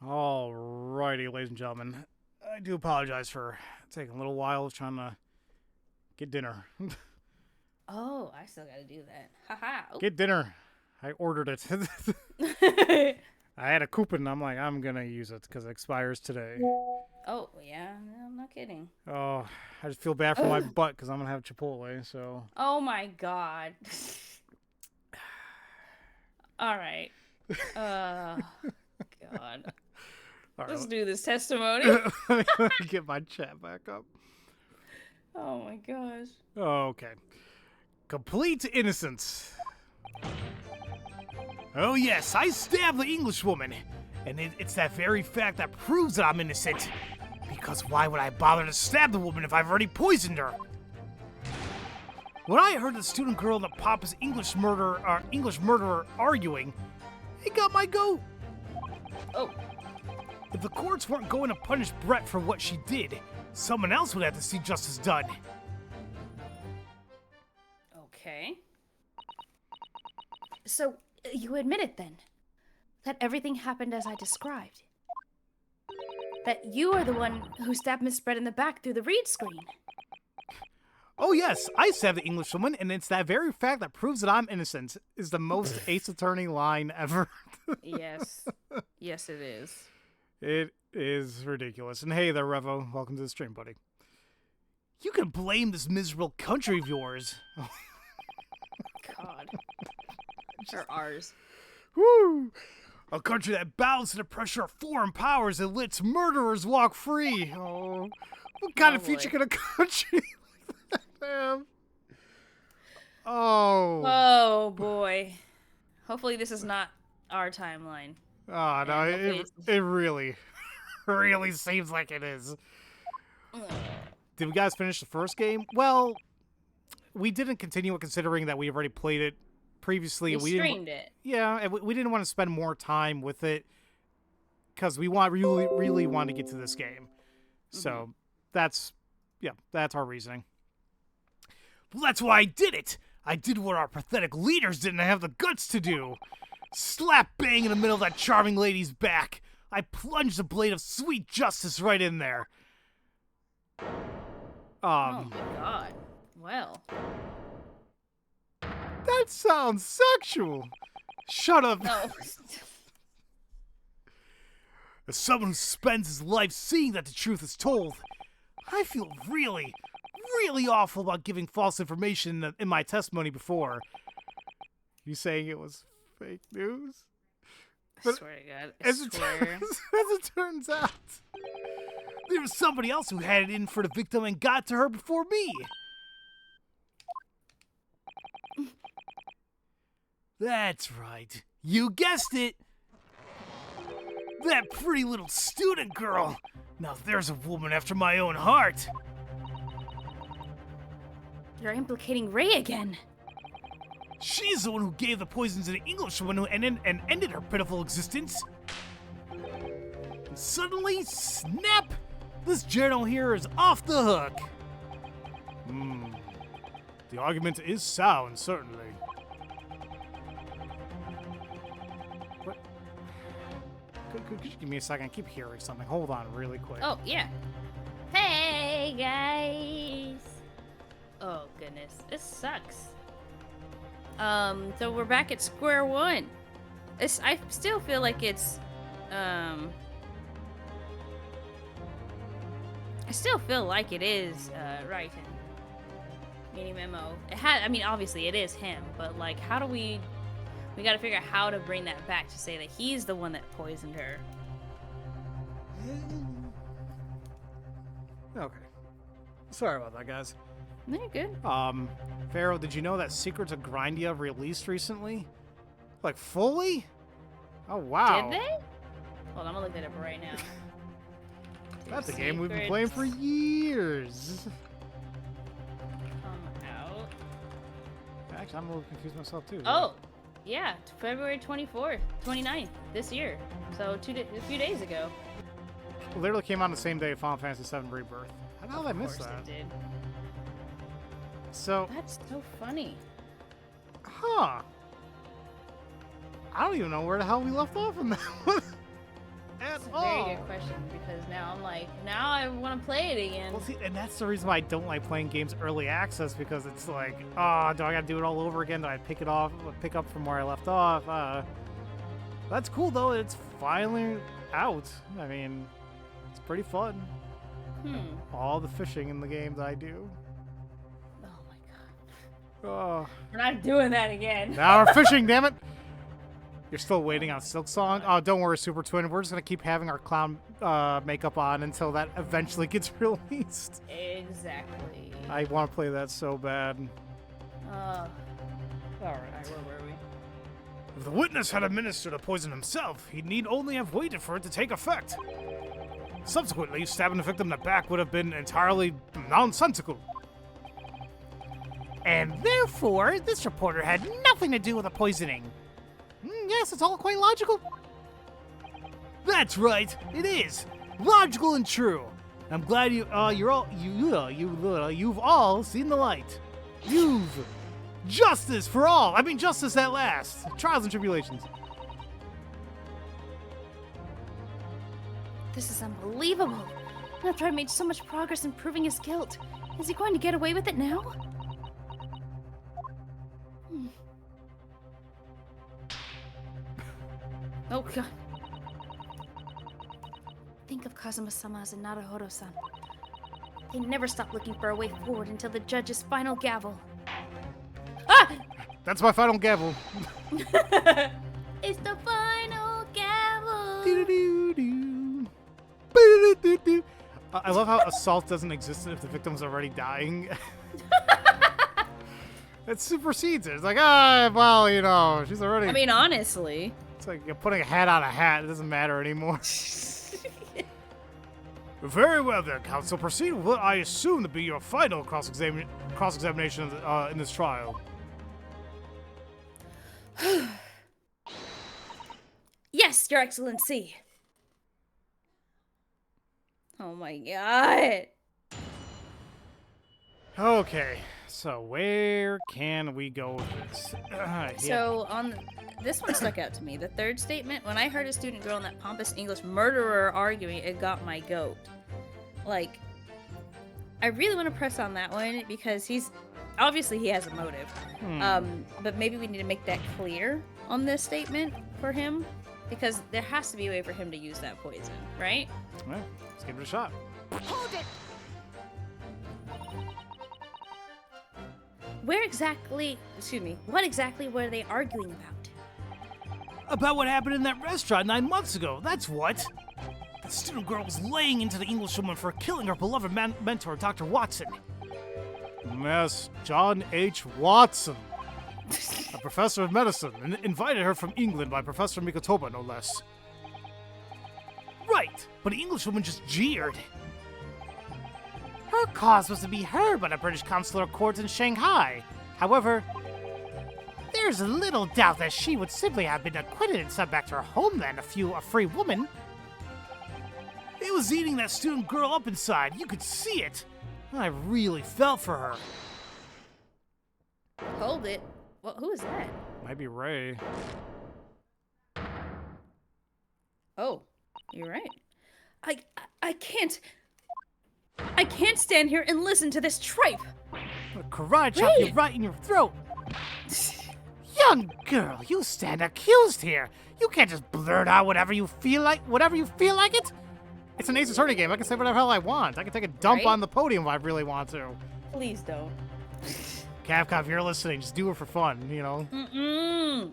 Alrighty, ladies and gentlemen. I do apologize for taking a little while trying to get dinner. Oh, I still gotta do that. Haha. Get dinner. I ordered it. I had a coupon. I'm like, I'm going to use it because it expires today. Oh, yeah. No, I'm not kidding. Oh, I just feel bad for my butt because I'm going to have Chipotle, so. Oh my god. Alright. God. All Let's right. do this testimony. Let me get my chat back up. Oh my gosh. Okay. Complete innocence. Oh yes, I stabbed the Englishwoman, and it's that very fact that proves that I'm innocent. Because why would I bother to stab the woman if I've already poisoned her? When I heard the student girl and the pompous English murderer arguing, it got my goat. Oh. If the courts weren't going to punish Brett for what she did, someone else would have to see justice done. Okay. So, you admit it then? That everything happened as I described? That you are the one who stabbed Miss Brett in the back through the read screen? Oh yes, I stabbed the Englishwoman, and it's that very fact that proves that I'm innocent, is the most Ace Attorney line ever. Yes. Yes, it is. It is ridiculous. And hey there, Revo. Welcome to the stream, buddy. You can blame this miserable country of yours. God. Or ours. Woo! A country that bows to the pressure of foreign powers and lets murderers walk free. Oh, what kind of future can a country like that have? Oh. Oh boy. Hopefully this is not our timeline. Oh, no, it really, really seems like it is. Did we guys finish the first game? Well, we didn't continue it considering that we already played it previously. We streamed it. Yeah, and we didn't want to spend more time with it because we really want to get to this game. So that's our reasoning. Well, that's why I did it. I did what our pathetic leaders didn't have the guts to do. Slap bang in the middle of that charming lady's back. I plunged the blade of sweet justice right in there. Oh my god. Well. That sounds sexual. Shut up. No. As someone who spends his life seeing that the truth is told, I feel really, really awful about giving false information in my testimony before. You saying it was fake news? I swear to God. I swear. As it turns out, there was somebody else who had it in for the victim and got to her before me. That's right. You guessed it. That pretty little student girl. Now there's a woman after my own heart. You're implicating Ray again. She's the one who gave the poison to the Englishwoman and ended her pitiful existence. And suddenly, snap! This journal here is off the hook. The argument is sound, certainly. What? Could you give me a second? I keep hearing something. Hold on really quick. Oh, yeah. Hey, guys. Oh, goodness. This sucks. So we're back at square one. I still feel like it's, I still feel like it is, Raiten. Mini memo. I mean, obviously it is him, but like, how do we gotta figure out how to bring that back to say that he's the one that poisoned her. Okay. Sorry about that, guys. No, you're good. Pharaoh, did you know that Secrets of Grindia released recently? Like, fully? Oh, wow. Did they? Hold on, I'm gonna look that up right now. That's a game we've been playing for years. Come out. Actually, I'm a little confused myself, too. Oh, yeah, February 24th, 29th, this year. So a few days ago. It literally came out the same day Final Fantasy VII Rebirth. How did I miss that? Of course it did. So... That's so funny. Huh. I don't even know where the hell we left off in that one. That's a very good question, because now I want to play it again. Well, see, and that's the reason why I don't like playing games early access, because it's like, oh, do I gotta do it all over again? Do I pick up from where I left off? That's cool though. It's finally out. I mean, it's pretty fun. All the fishing in the game that I do. Oh my god. Oh. We're not doing that again. Now we're fishing, damn it. You're still waiting on Silk Song? Oh, don't worry, Super Twin. We're just going to keep having our clown makeup on until that eventually gets released. Exactly. I want to play that so bad. Alright, where were we? If the witness had administered the poison himself, he need only have waited for it to take effect. Subsequently, stabbing the victim in the back would have been entirely nonsensical. And therefore, this reporter had nothing to do with the poisoning. Yes, it's all quite logical. That's right, it is logical and true. I'm glad you've all seen the light. Justice for all. I mean, justice at last. Trials and tribulations. This is unbelievable. After I made so much progress in proving his guilt, is he going to get away with it now? Oh god. Think of Kazuma-sama as a Naruhodo-san. They never stop looking for a way forward until the judge's final gavel. Ah! That's my final gavel. It's the final gavel. I love how assault doesn't exist if the victim's already dying. It supersedes it. It's like, well, you know, she's already... I mean, honestly. It's like you're putting a hat on a hat. It doesn't matter anymore. Very well then, counsel. Proceed with what I assume to be your final cross-examination in this trial. Yes, Your Excellency. Oh my god. Okay, so where can we go with this? So this one stuck out to me. The third statement, when I heard a student girl and that pompous English murderer arguing, it got my goat. Like, I really want to press on that one because obviously he has a motive. But maybe we need to make that clear on this statement for him, because there has to be a way for him to use that poison, right? Well, let's give it a shot. Hold it! What exactly were they arguing about? About what happened in that restaurant 9 months ago, that's what. The student girl was laying into the Englishwoman for killing her beloved mentor, Dr. Watson. Yes, John H. Watson. A professor of medicine, and invited her from England by Professor Mikotoba, no less. Right, but the Englishwoman just jeered. Her cause was to be heard by the British consular court in Shanghai. However, there's little doubt that she would simply have been acquitted and sent back to her homeland a free woman. It was eating that student girl up inside. You could see it. I really felt for her. Hold it. Well, who is that? Might be Ray. Oh, you're right. I can't stand here and listen to this tripe. A karate chop you right in your throat. Young girl, you stand accused here. You can't just blurt out whatever you feel like it. It's an Ace Attorney game. I can say whatever the hell I want. I can take a dump on the podium if I really want to. Please don't. Capcom, if you're listening, just do it for fun, you know? Mm-mm.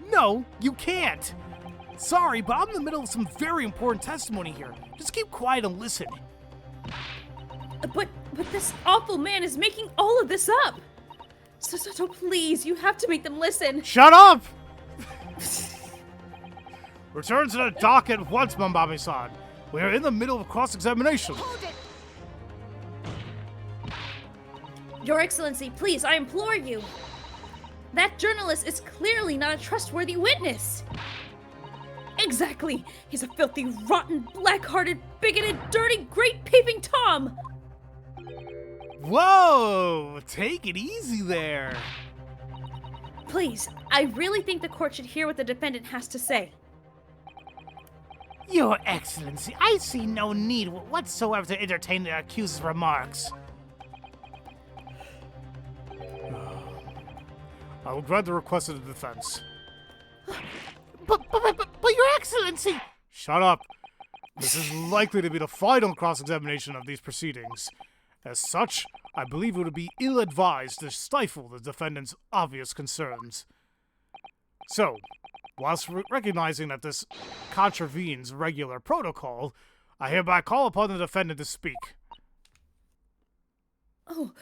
No, you can't. Sorry, but I'm in the middle of some very important testimony here. Just keep quiet and listen. But this awful man is making all of this up. So please, you have to make them listen. Shut up! Return to the dock at once, Mamami-san. We are in the middle of cross-examination. Hold it! Your Excellency, please, I implore you. That journalist is clearly not a trustworthy witness. Exactly. He's a filthy, rotten, black-hearted, bigoted, dirty, great-peeping Tom. Whoa! Take it easy there. Please, I really think the court should hear what the defendant has to say. Your Excellency, I see no need whatsoever to entertain the accused's remarks. I will grant the request of the defense. But Your Excellency! Shut up. This is likely to be the final cross-examination of these proceedings. As such, I believe it would be ill-advised to stifle the defendant's obvious concerns. So, whilst recognizing that this contravenes regular protocol, I hereby call upon the defendant to speak. Oh.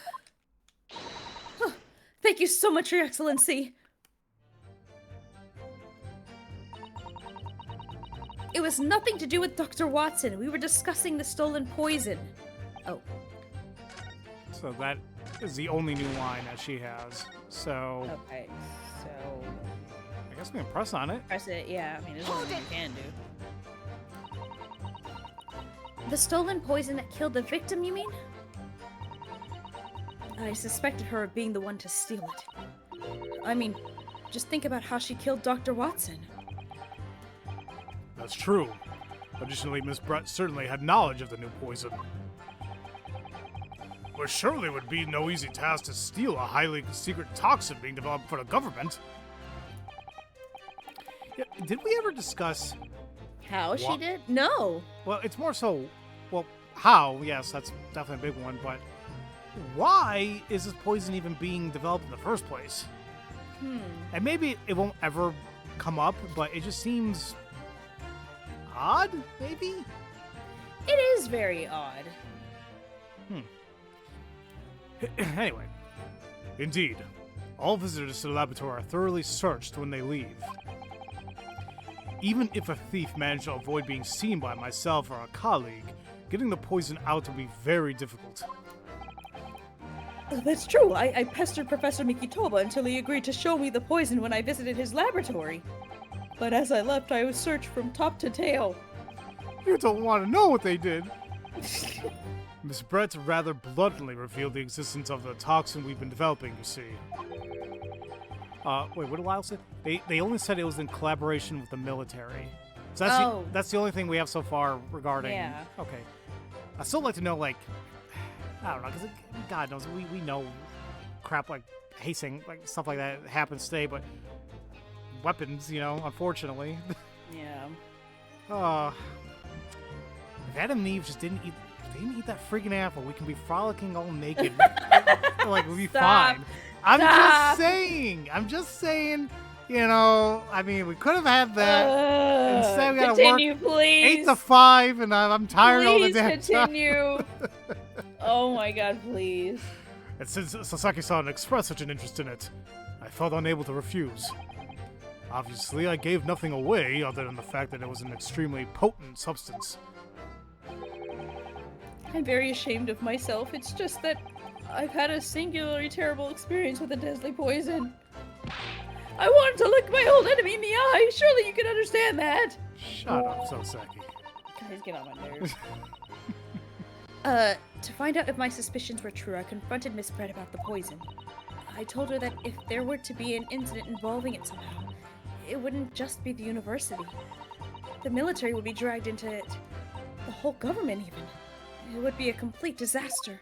Thank you so much, Your Excellency. It was nothing to do with Dr. Watson. We were discussing the stolen poison. Oh. So that is the only new line that she has. So... Okay, so... I guess we can press on it. Press it, yeah. I mean, there's nothing you can do. The stolen poison that killed the victim, you mean? I suspected her of being the one to steal it. I mean, just think about how she killed Dr. Watson. That's true. Additionally, Miss Brett certainly had knowledge of the new poison. But surely it would be no easy task to steal a highly secret toxin being developed for the government. Yeah, did we ever discuss... How she did? No! Well, it's more so... Well, how, yes, that's definitely a big one, but... Why is this poison even being developed in the first place? And maybe it won't ever come up, but it just seems... odd, maybe? It is very odd. Anyway, indeed, all visitors to the laboratory are thoroughly searched when they leave. Even if a thief managed to avoid being seen by myself or a colleague, getting the poison out will be very difficult. That's true. I pestered Professor Mikitoba until he agreed to show me the poison when I visited his laboratory. But as I left, I was searched from top to tail. You don't want to know what they did. Miss Brett rather bluntly revealed the existence of the toxin we've been developing, you see. Wait, what did Lyle say? They only said it was in collaboration with the military. So that's the only thing we have so far regarding... Yeah. Okay. I'd still like to know, like... I don't know, because God knows, we know crap like hazing, like stuff like that happens today, but... Weapons, you know, unfortunately. Yeah. If Adam and Eve just didn't eat that freaking apple, we can be frolicking all naked. Like, we'll be fine. I'm just saying, you know, I mean, we could have had that. Instead, we gotta continue, work please. 8 to 5, and I'm tired all the damn continue. Oh my god, please. And since Sasaki-san expressed such an interest in it, I felt unable to refuse. Obviously, I gave nothing away other than the fact that it was an extremely potent substance. I'm very ashamed of myself. It's just that I've had a singularly terrible experience with a deadly poison. I wanted to look my old enemy in the eye. Surely you can understand that. Shut up, Sasaki. Guys, get on my nerves. To find out if my suspicions were true, I confronted Miss Brett about the poison. I told her that if there were to be an incident involving it somehow, it wouldn't just be the university. The military would be dragged into it. The whole government, even. It would be a complete disaster.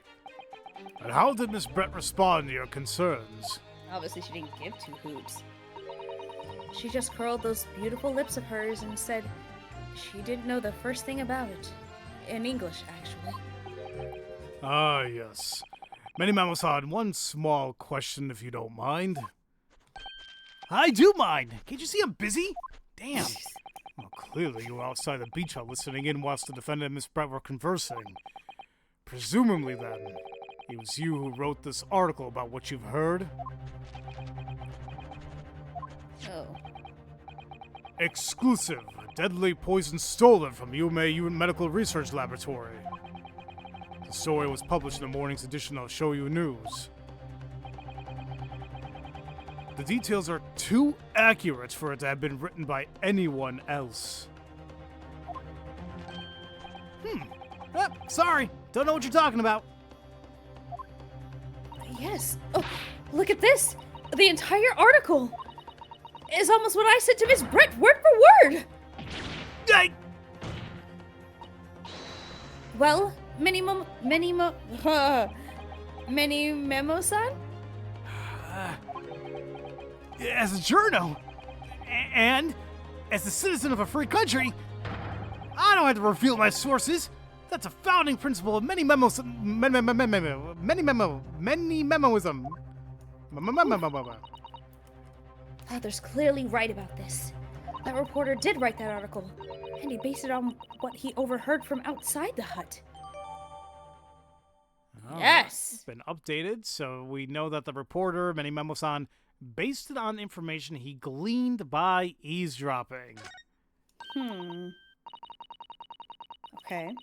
And how did Miss Brett respond to your concerns? Obviously, she didn't give 2 hoots. She just curled those beautiful lips of hers and said she didn't know the first thing about it. In English, actually. Ah, yes. Many-Mamo-san, one small question, if you don't mind. I do mind! Can't you see I'm busy? Damn. Well, clearly you were outside the beach hut listening in whilst the defendant and Miss Brett were conversing. Presumably, then, it was you who wrote this article about what you've heard? Oh. Exclusive. Deadly poison stolen from Yume Medical Research Laboratory. The story was published in the morning's edition of Shoyu News. The details are too accurate for it to have been written by anyone else. Sorry. Don't know what you're talking about. Yes. Oh, look at this. The entire article is almost what I said to Miss Brett, word for word. Well, Many Memo-san? As a journo, and as a citizen of a free country, I don't have to reveal my sources. That's a founding principle of many memoism. Father's clearly right about this. That reporter did write that article, and he based it on what he overheard from outside the hut. Oh, Yes! It's been updated, so we know that the reporter, Many Memo-san, based it on information he gleaned by eavesdropping. Okay.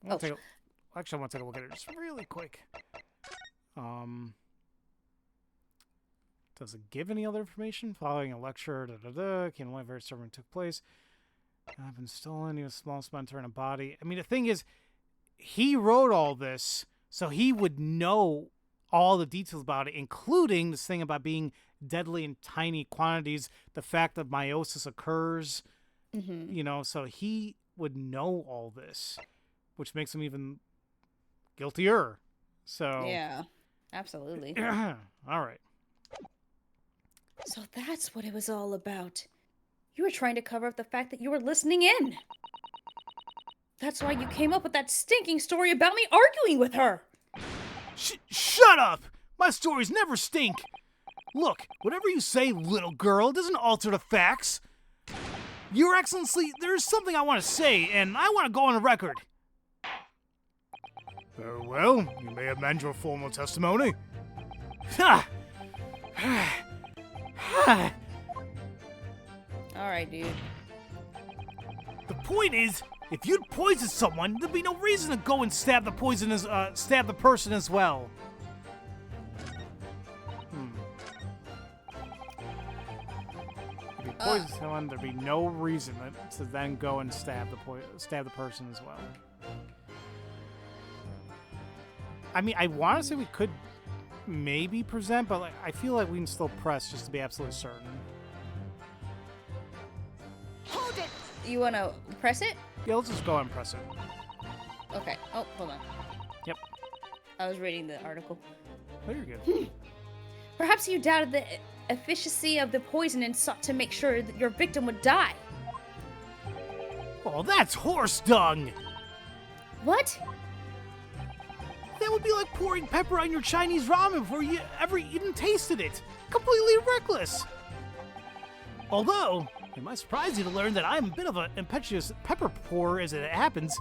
Actually, I want to take a look at it just really quick. Does it give any other information? Following a lecture, can only very certain took place. I've been stolen. He was a small splinter in a body. I mean, the thing is, he wrote all this, so he would know all the details about it, including this thing about being deadly in tiny quantities, the fact that meiosis occurs, you know, so he would know all this, which makes him even guiltier. So Yeah, absolutely. all right. So that's what it was all about. You were trying to cover up the fact that you were listening in. That's why you came up with that stinking story about me arguing with her. Shut up! My stories never stink. Look, whatever you say, little girl, doesn't alter the facts. Your Excellency, there's something I want to say, and I want to go on the record. Very well, you may amend your formal testimony. Ha! Alright, dude. The point is, if you'd poison someone, there'd be no reason to go and stab the person as well. If you poison someone, there'd be no reason to then go and stab the person as well. I mean, I want to say we could maybe present, but like, I feel like we can still press just to be absolutely certain. Hold it! You want to press it? Yeah, let's just go ahead and press it. Okay. Oh, hold on. Yep. I was reading the article. Oh, you're good. Perhaps you doubted the efficacy of the poison and sought to make sure that your victim would die. Oh, that's horse dung! What? That would be like pouring pepper on your Chinese ramen before you ever even tasted it. Completely reckless. Although, it might surprise you to learn that I'm a bit of an impetuous pepper pourer as it happens.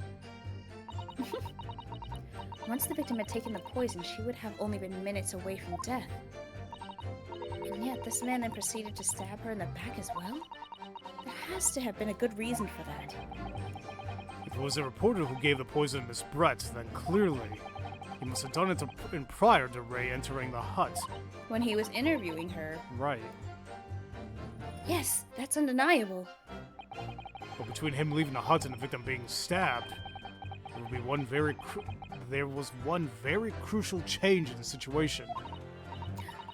Once the victim had taken the poison, she would have only been minutes away from death. And yet, this man then proceeded to stab her in the back as well? There has to have been a good reason for that. If it was a reporter who gave the poison to Miss Brett, then clearly he must have done it prior to Ray entering the hut. When he was interviewing her. Right. Yes, that's undeniable. But between him leaving the hut and the victim being stabbed, there was one very crucial change in the situation.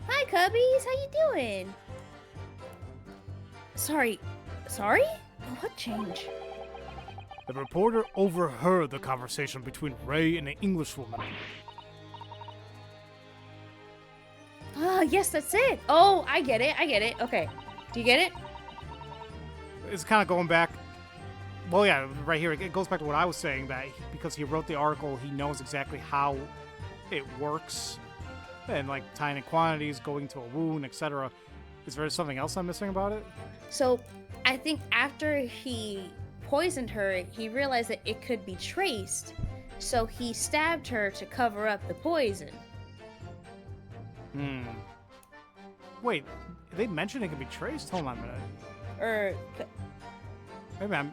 Hi, Cubbies. How you doing? Sorry? What change? The reporter overheard the conversation between Ray and the Englishwoman. Ah, yes, that's it. Oh, I get it. Okay. Do you get it? It's kind of going back. Well, yeah, right here, it goes back to what I was saying, that because he wrote the article, he knows exactly how it works, and like tiny quantities going to a wound, etc. Is there something else I'm missing about it? So, I think after he poisoned her, he realized that it could be traced, so he stabbed her to cover up the poison. Wait, they mentioned it could be traced? Hold on a minute.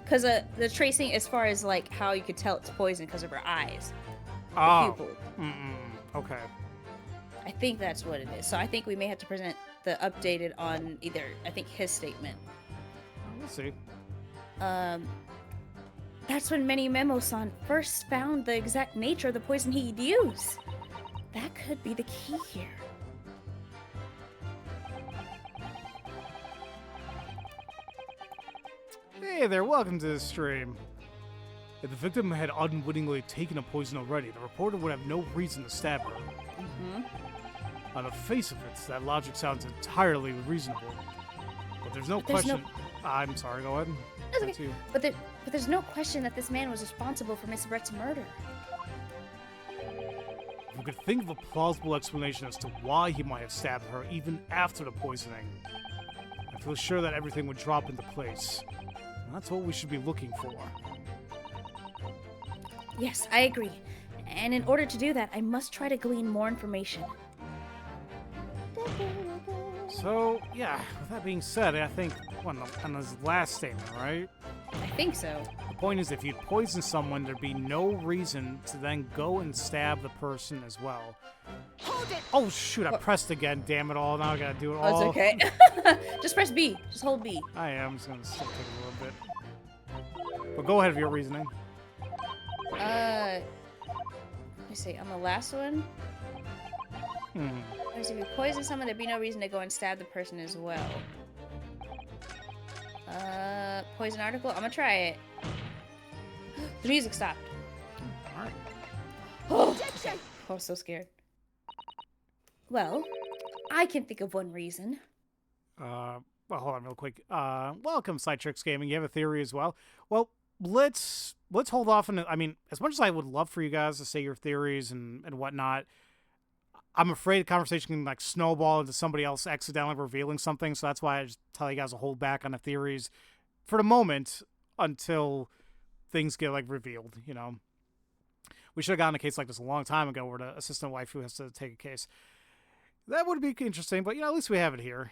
Because the tracing as far as like how you could tell it's poison because of her eyes. Oh. The pupil. Okay. I think that's what it is. So I think we may have to present the updated on either, I think, his statement. We'll see. That's when Many Memo-san first found the exact nature of the poison he'd use. That could be the key here. Hey there, welcome to the stream. If the victim had unwittingly taken a poison already, the reporter would have no reason to stab her. On the face of it, that logic sounds entirely reasonable. But there's no question... I'm sorry, go ahead. That's okay. But there's no question that this man was responsible for Miss Brett's murder. If we could think of a plausible explanation as to why he might have stabbed her even after the poisoning, I feel sure that everything would drop into place. And that's what we should be looking for. Yes, I agree. And in order to do that, I must try to glean more information. So, yeah, with that being said, I think on his last statement, right? I think so. The point is, if you poison someone, there'd be no reason to then go and stab the person as well. Hold it! Oh, shoot, I pressed again, damn it all. Now I gotta do it all. Oh, it's okay. Just press B. Just hold B. I am. Just gonna still take a little bit. But go ahead with your reasoning. Let me see. On the last one, if you poison someone, there'd be no reason to go and stab the person as well. Poison article. I'm gonna try it. The music stopped. All right. Oh, I was so scared. Well, I can think of one reason. Well, hold on real quick. Welcome, Sidetricks Gaming. You have a theory as well. Well, let's hold off on it. I mean, as much as I would love for you guys to say your theories and whatnot, I'm afraid the conversation can like snowball into somebody else accidentally revealing something. So that's why I just tell you guys to hold back on the theories for the moment until things get like revealed. You know, we should have gotten a case like this a long time ago, where the assistant wife who has to take a case. That would be interesting, but you know, at least we have it here.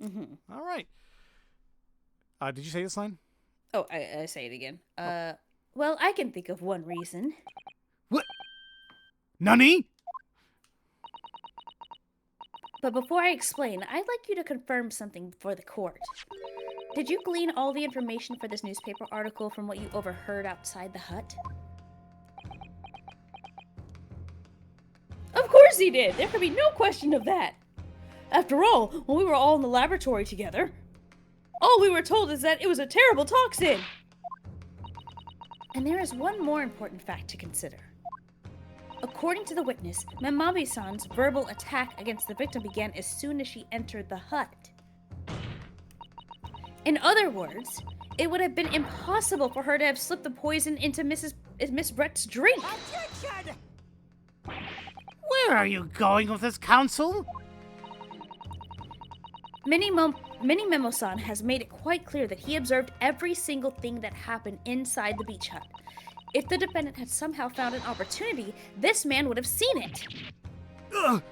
All right. Did you say this line? Oh, I say it again. Well, I can think of one reason. What? Nani? But before I explain, I'd like you to confirm something before the court. Did you glean all the information for this newspaper article from what you overheard outside the hut? Of course he did! There could be no question of that! After all, when we were all in the laboratory together, all we were told is that it was a terrible toxin! And there is one more important fact to consider. According to the witness, Mamabi-san's verbal attack against the victim began as soon as she entered the hut. In other words, it would have been impossible for her to have slipped the poison into Miss Brett's drink. Attention! Where are you going with this, counsel? Memo-san has made it quite clear that he observed every single thing that happened inside the beach hut. If the defendant had somehow found an opportunity, this man would have seen it. Ugh.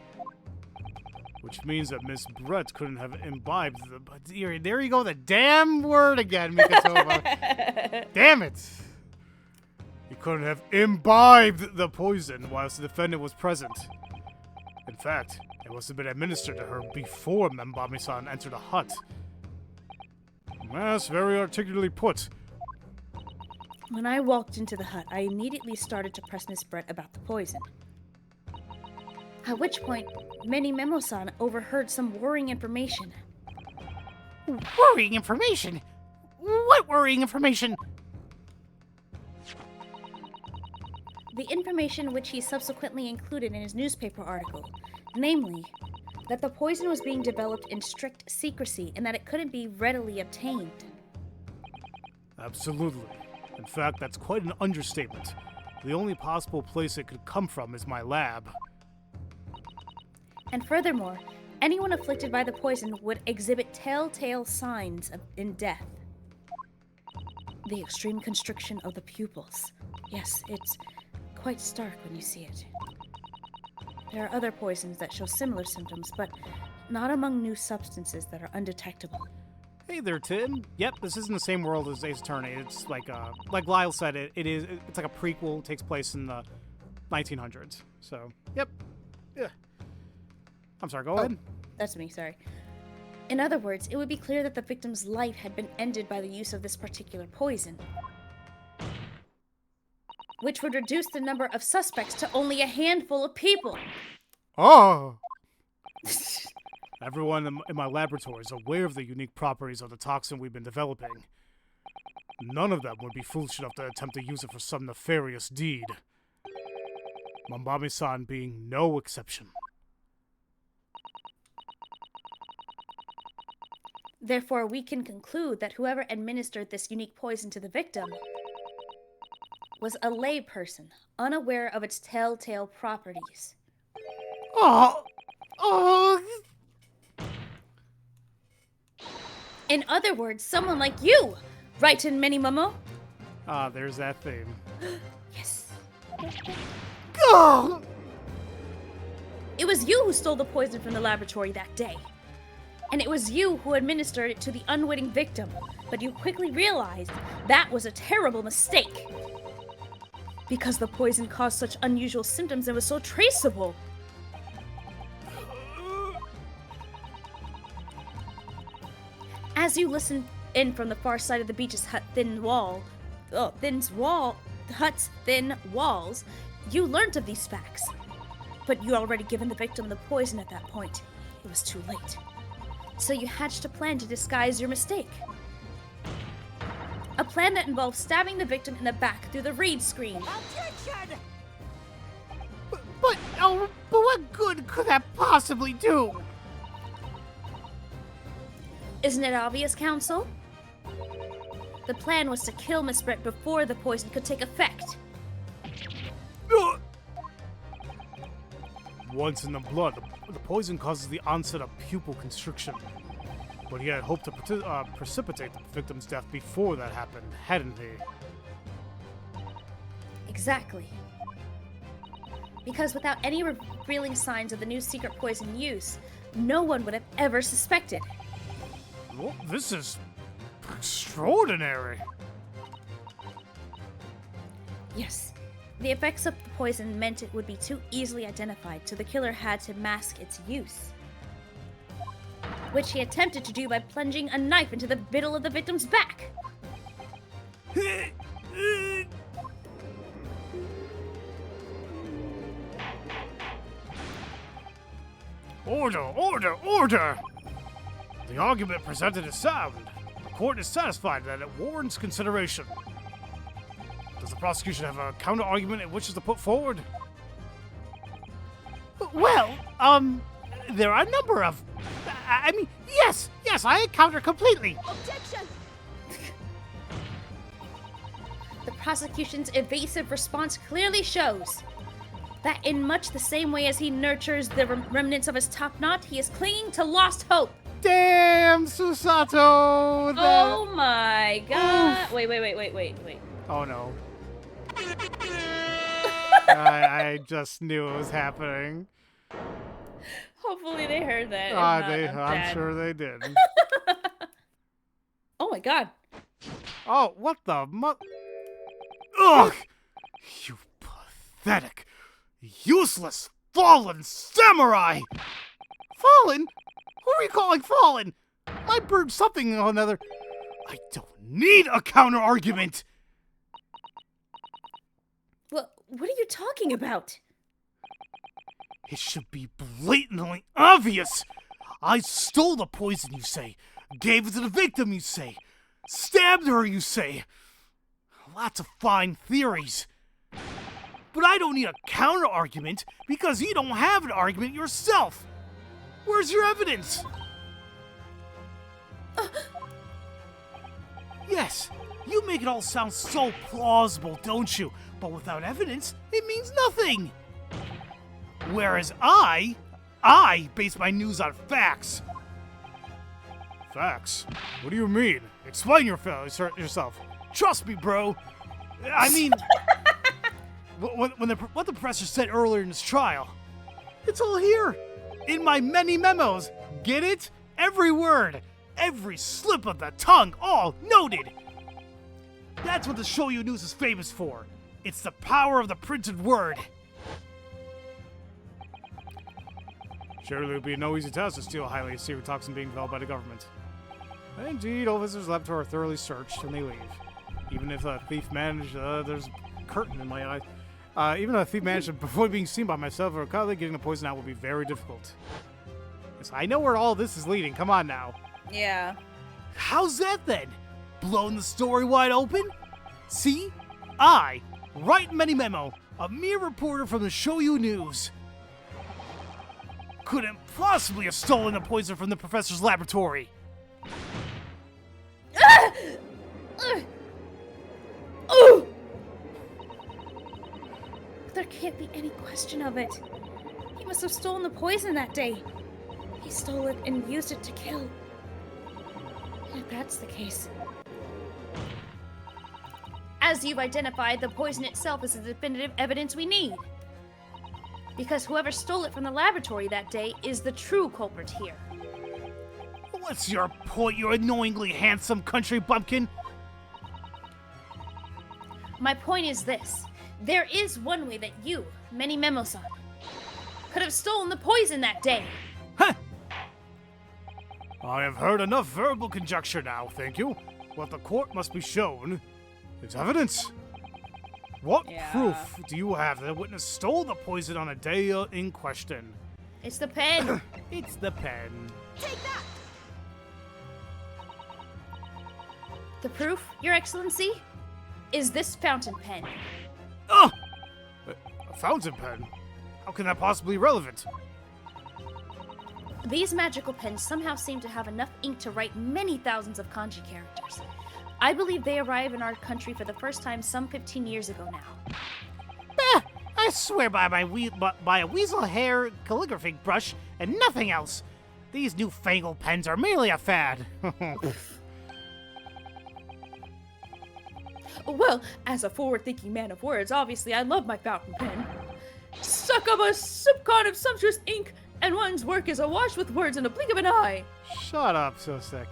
Which means that Miss Brett couldn't have imbibed the... There you go, the damn word again, Mikatova. Damn it. He couldn't have imbibed the poison whilst the defendant was present. In fact, it must have been administered to her before Membami-san entered the hut. Yes, very articulately put. When I walked into the hut, I immediately started to press Miss Brett about the poison. At which point, Memo-san overheard some worrying information. Worrying information? What worrying information? The information which he subsequently included in his newspaper article, namely, that the poison was being developed in strict secrecy and that it couldn't be readily obtained. Absolutely. In fact, that's quite an understatement. The only possible place it could come from is my lab. And furthermore, anyone afflicted by the poison would exhibit telltale signs in death. The extreme constriction of the pupils. Yes, it's quite stark when you see it. There are other poisons that show similar symptoms, but not among new substances that are undetectable. Hey there, Tim. Yep, this isn't the same world as Ace Attorney. It's like Lyle said, it's like a prequel. It takes place in the 1900s. So, yep. Yeah. I'm sorry, go ahead. That's me, sorry. In other words, it would be clear that the victim's life had been ended by the use of this particular poison, which would reduce the number of suspects to only a handful of people. Oh! Everyone in my laboratory is aware of the unique properties of the toxin we've been developing. None of them would be foolish enough to attempt to use it for some nefarious deed. Mamami-san being no exception. Therefore, we can conclude that whoever administered this unique poison to the victim was a layperson, unaware of its telltale properties. Oh! Oh! In other words, someone like you! Right in Minimomo? Ah, there's that theme. Yes. Oh! It was you who stole the poison from the laboratory that day. And it was you who administered it to the unwitting victim, but you quickly realized that was a terrible mistake. Because the poison caused such unusual symptoms and was so traceable. As you listen in from the far side of the beach's hut's thin walls, you learnt of these facts. But you'd already given the victim the poison at that point. It was too late. So you hatched a plan to disguise your mistake. A plan that involved stabbing the victim in the back through the reed screen. Objection! But what good could that possibly do? Isn't it obvious, Counsel? The plan was to kill Miss Brett before the poison could take effect. Once in the blood, the poison causes the onset of pupil constriction. But he had hoped to precipitate the victim's death before that happened, hadn't he? Exactly. Because without any revealing signs of the new secret poison use, no one would have ever suspected. Well, this is extraordinary. Yes. The effects of the poison meant it would be too easily identified, so the killer had to mask its use. Which he attempted to do by plunging a knife into the middle of the victim's back. Order, order, order! The argument presented is sound. The court is satisfied that it warrants consideration. Does the prosecution have a counter-argument it wishes to put forward? Well, there are a number of... yes, I counter completely. Objection! The prosecution's evasive response clearly shows that in much the same way as he nurtures the remnants of his top knot, he is clinging to lost hope. Damn, Susato! Oh my god. Wait. Oh no. I just knew it was happening. Hopefully they heard that. I'm sure they did. Oh my god. Oh, what the Ugh! You pathetic, useless, fallen samurai! Fallen? Who are you calling fallen? My bird something or another. I don't need a counter-argument! What are you talking about? It should be blatantly obvious! I stole the poison, you say. Gave it to the victim, you say. Stabbed her, you say. Lots of fine theories. But I don't need a counter-argument because you don't have an argument yourself. Where's your evidence? Yes, you make it all sound so plausible, don't you? But without evidence, it means nothing. Whereas I base my news on facts. Facts? What do you mean? Explain yourself. Trust me, bro. I mean, what the professor said earlier in this trial. It's all here. In my many memos. Get it? Every word. Every slip of the tongue. All noted. That's what the Shoyu News is famous for. It's the power of the printed word. Surely it would be no easy task to steal a highly secret toxin being developed by the government. Indeed, all visitors left are thoroughly searched and they leave. Even if a thief managed, there's a curtain in my eye. Even if a thief managed to avoid being seen by myself or a colleague, getting the poison out would be very difficult. Yes, I know where all this is leading. Come on now. Yeah. How's that then? blown the story wide open? See? I, Write Many Memo, a mere reporter from the Shoyu News, couldn't possibly have stolen the poison from the professor's laboratory. There can't be any question of it. He must have stolen the poison that day. He stole it and used it to kill. If that's the case. As you've identified, the poison itself is the definitive evidence we need. Because whoever stole it from the laboratory that day is the true culprit here. What's your point, you annoyingly handsome country bumpkin? My point is this. There is one way that you, Many Memo-san, could have stolen the poison that day. Huh! I have heard enough verbal conjecture now, thank you. What the court must be shown is evidence. What proof do you have that a witness stole the poison on a day in question? It's the pen. It's the pen. Take that! The proof, Your Excellency, is this fountain pen. Oh! A fountain pen? How can that possibly be relevant? These magical pens somehow seem to have enough ink to write many thousands of kanji characters. I believe they arrived in our country for the first time some 15 years ago now. I swear by a weasel hair calligraphy brush and nothing else. These newfangled pens are merely a fad. Well, as a forward-thinking man of words, obviously I love my fountain pen. Suck up a sipcon of sumptuous ink, and one's work is awash with words in a blink of an eye. Shut up, Soseki.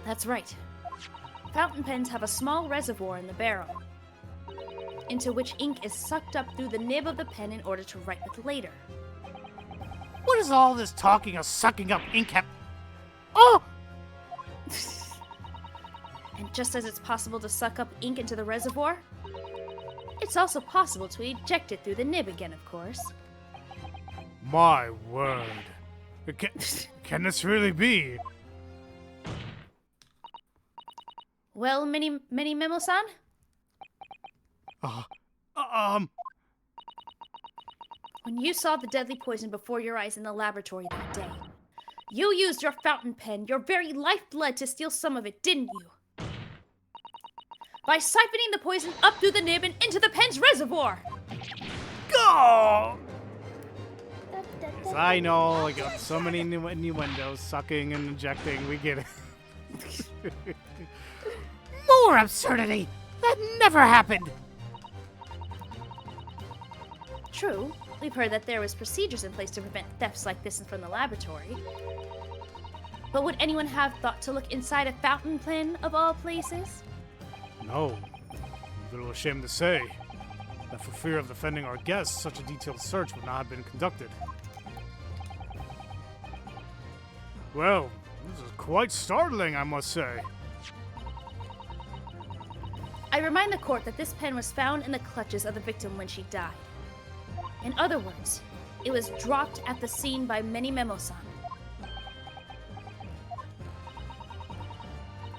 That's right. Fountain pens have a small reservoir in the barrel, into which ink is sucked up through the nib of the pen in order to write with later. What is all this talking of sucking up ink have... Oh! And just as it's possible to suck up ink into the reservoir, it's also possible to eject it through the nib again, of course. My word. Can this really be? Well, Many Memo-san? When you saw the deadly poison before your eyes in the laboratory that day, you used your fountain pen, your very lifeblood, to steal some of it, didn't you? By siphoning the poison up through the nib and into the pen's reservoir! Go! Yes, I know, I got so many innuendos, sucking and injecting, we get it. More absurdity! That never happened! True, we've heard that there was procedures in place to prevent thefts like this from the laboratory. But would anyone have thought to look inside a fountain pen of all places? No. I'm a little ashamed to say that for fear of offending our guests, such a detailed search would not have been conducted. Well, this is quite startling, I must say. I remind the court that this pen was found in the clutches of the victim when she died. In other words, it was dropped at the scene by Many Memo-san.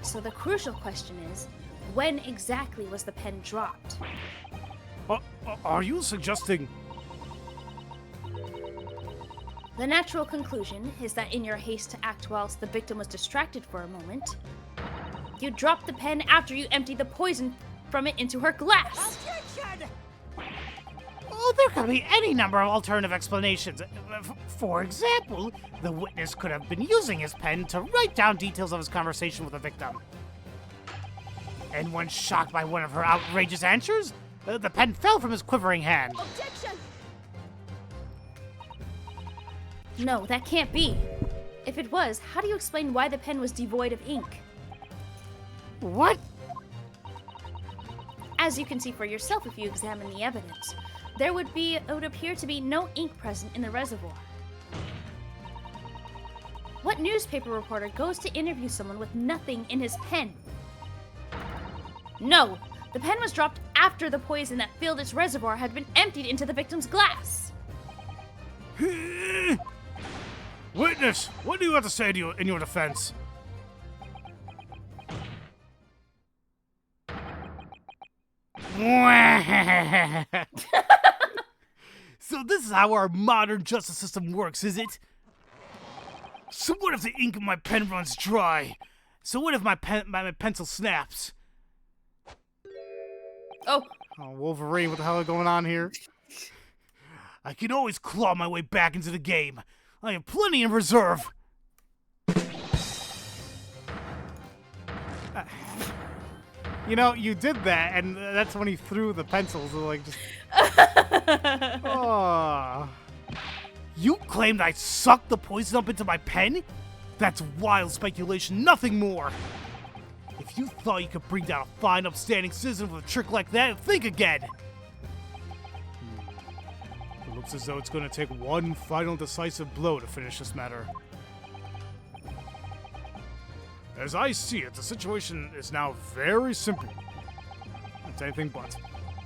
So the crucial question is, when exactly was the pen dropped? Are you suggesting... The natural conclusion is that in your haste to act whilst the victim was distracted for a moment, you dropped the pen after you emptied the poison from it into her glass. Objection! Oh, there could be any number of alternative explanations. For example, the witness could have been using his pen to write down details of his conversation with the victim. And when shocked by one of her outrageous answers, the pen fell from his quivering hand. Objection! No, that can't be. If it was, how do you explain why the pen was devoid of ink? What? As you can see for yourself if you examine the evidence, it would appear to be no ink present in the reservoir. What newspaper reporter goes to interview someone with nothing in his pen? No, the pen was dropped after the poison that filled its reservoir had been emptied into the victim's glass. Witness, what do you have to say in your defense? So this is how our modern justice system works, is it? So what if the ink in my pen runs dry? So what if my pencil snaps? Oh, Oh, Wolverine, what the hell is going on here? I can always claw my way back into the game. I have plenty in reserve. You know, you did that, and that's when he threw the pencils. Like, just. Oh. You claimed I sucked the poison up into my pen? That's wild speculation, nothing more. If you thought you could bring down a fine, upstanding citizen with a trick like that, think again. It looks as though it's going to take one final decisive blow to finish this matter. As I see it, the situation is now very simple. It's anything but.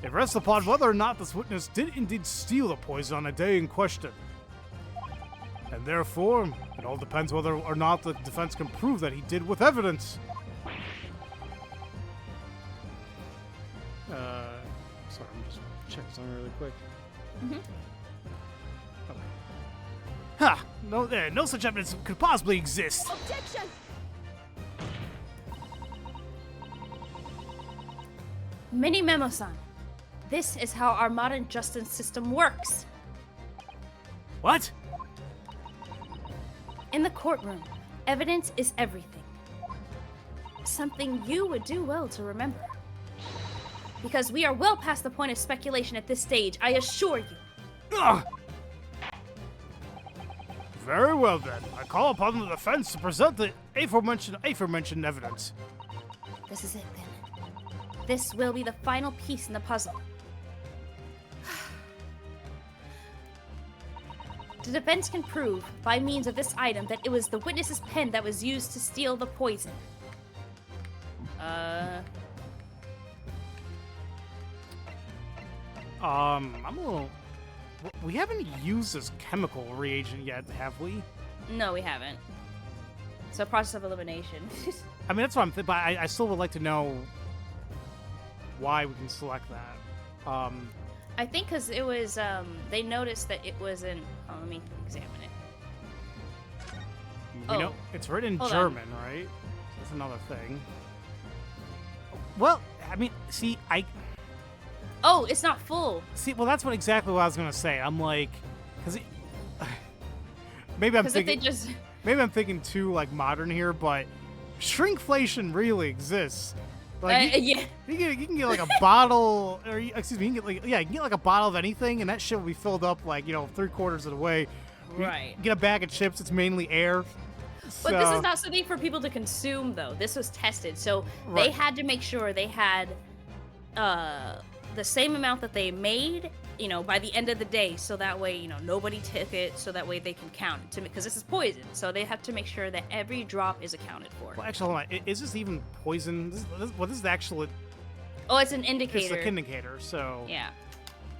It rests upon whether or not this witness did indeed steal the poison on the day in question. And therefore, it all depends whether or not the defense can prove that he did with evidence. Sorry, I'm just checking something really quick. Okay. Ha! No such evidence could possibly exist. Objection! Mini Memo-san. This is how our modern justice system works. What? In the courtroom, evidence is everything. Something you would do well to remember. Because we are well past the point of speculation at this stage, I assure you. Ugh. Very well then. I call upon the defense to present the aforementioned evidence. This is it then. This will be the final piece in the puzzle. The defense can prove, by means of this item, that it was the witness's pen that was used to steal the poison. I'm a little... We haven't used this chemical reagent yet, have we? No, we haven't. So, process of elimination. I mean, that's what I'm thinking, but I still would like to know why we can select that. I think because it was, they noticed that it was in... Oh, let me examine it. We know it's written in Hold German, right? That's another thing. Well, I mean, see, Oh, it's not full. well, that's exactly what I was gonna say. I'm like, because maybe I'm Because if thinking, they just... maybe I'm thinking too like modern here, but shrinkflation really exists. Like, yeah. you can get like a bottle, or excuse me, you can get like a bottle of anything, and that shit will be filled up like 3/4 of the way. Right. You get a bag of chips, it's mainly air. But this So- is not something for people to consume, though. This was tested, so they Right. had to make sure they had the same amount that they made, by the end of the day, so that way, nobody took it, so that way they can count it, because this is poison, so they have to make sure that every drop is accounted for. Well, actually, hold on. Is this even poison? This is the actual. Oh, it's an It's indicator. the indicator. So. Yeah.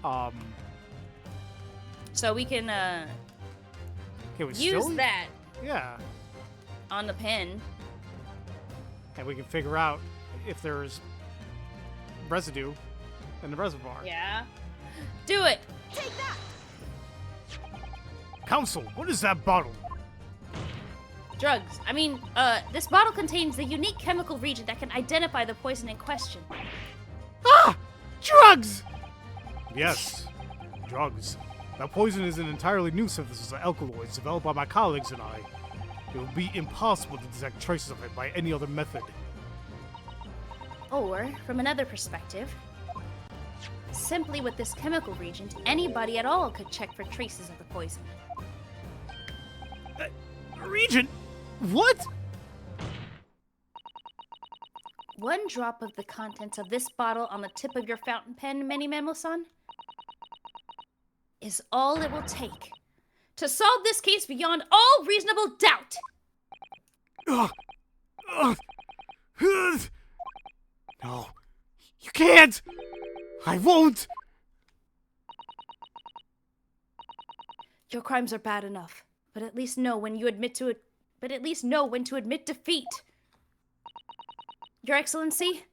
Um. So we can Okay, we use still, that Yeah, on the pen. and we can figure out if there's residue in the reservoir. Yeah. Do it! Take that! Counsel, what is that bottle? Drugs. This bottle contains the unique chemical reagent that can identify the poison in question. Ah! Drugs! Yes, drugs. Now, poison is an entirely new synthesis of alkaloids developed by my colleagues and I. It would be impossible to detect traces of it by any other method. Or, from another perspective, simply with this chemical reagent, anybody at all could check for traces of the poison. Regent? What? One drop of the contents of this bottle on the tip of your fountain pen, Mini Memo-san, is all it will take to solve this case beyond all reasonable doubt. Ugh. Ugh. Ugh. No, you can't. I won't. Your crimes are bad enough, but at least know when you admit to it. But at least know when to admit defeat. Your Excellency,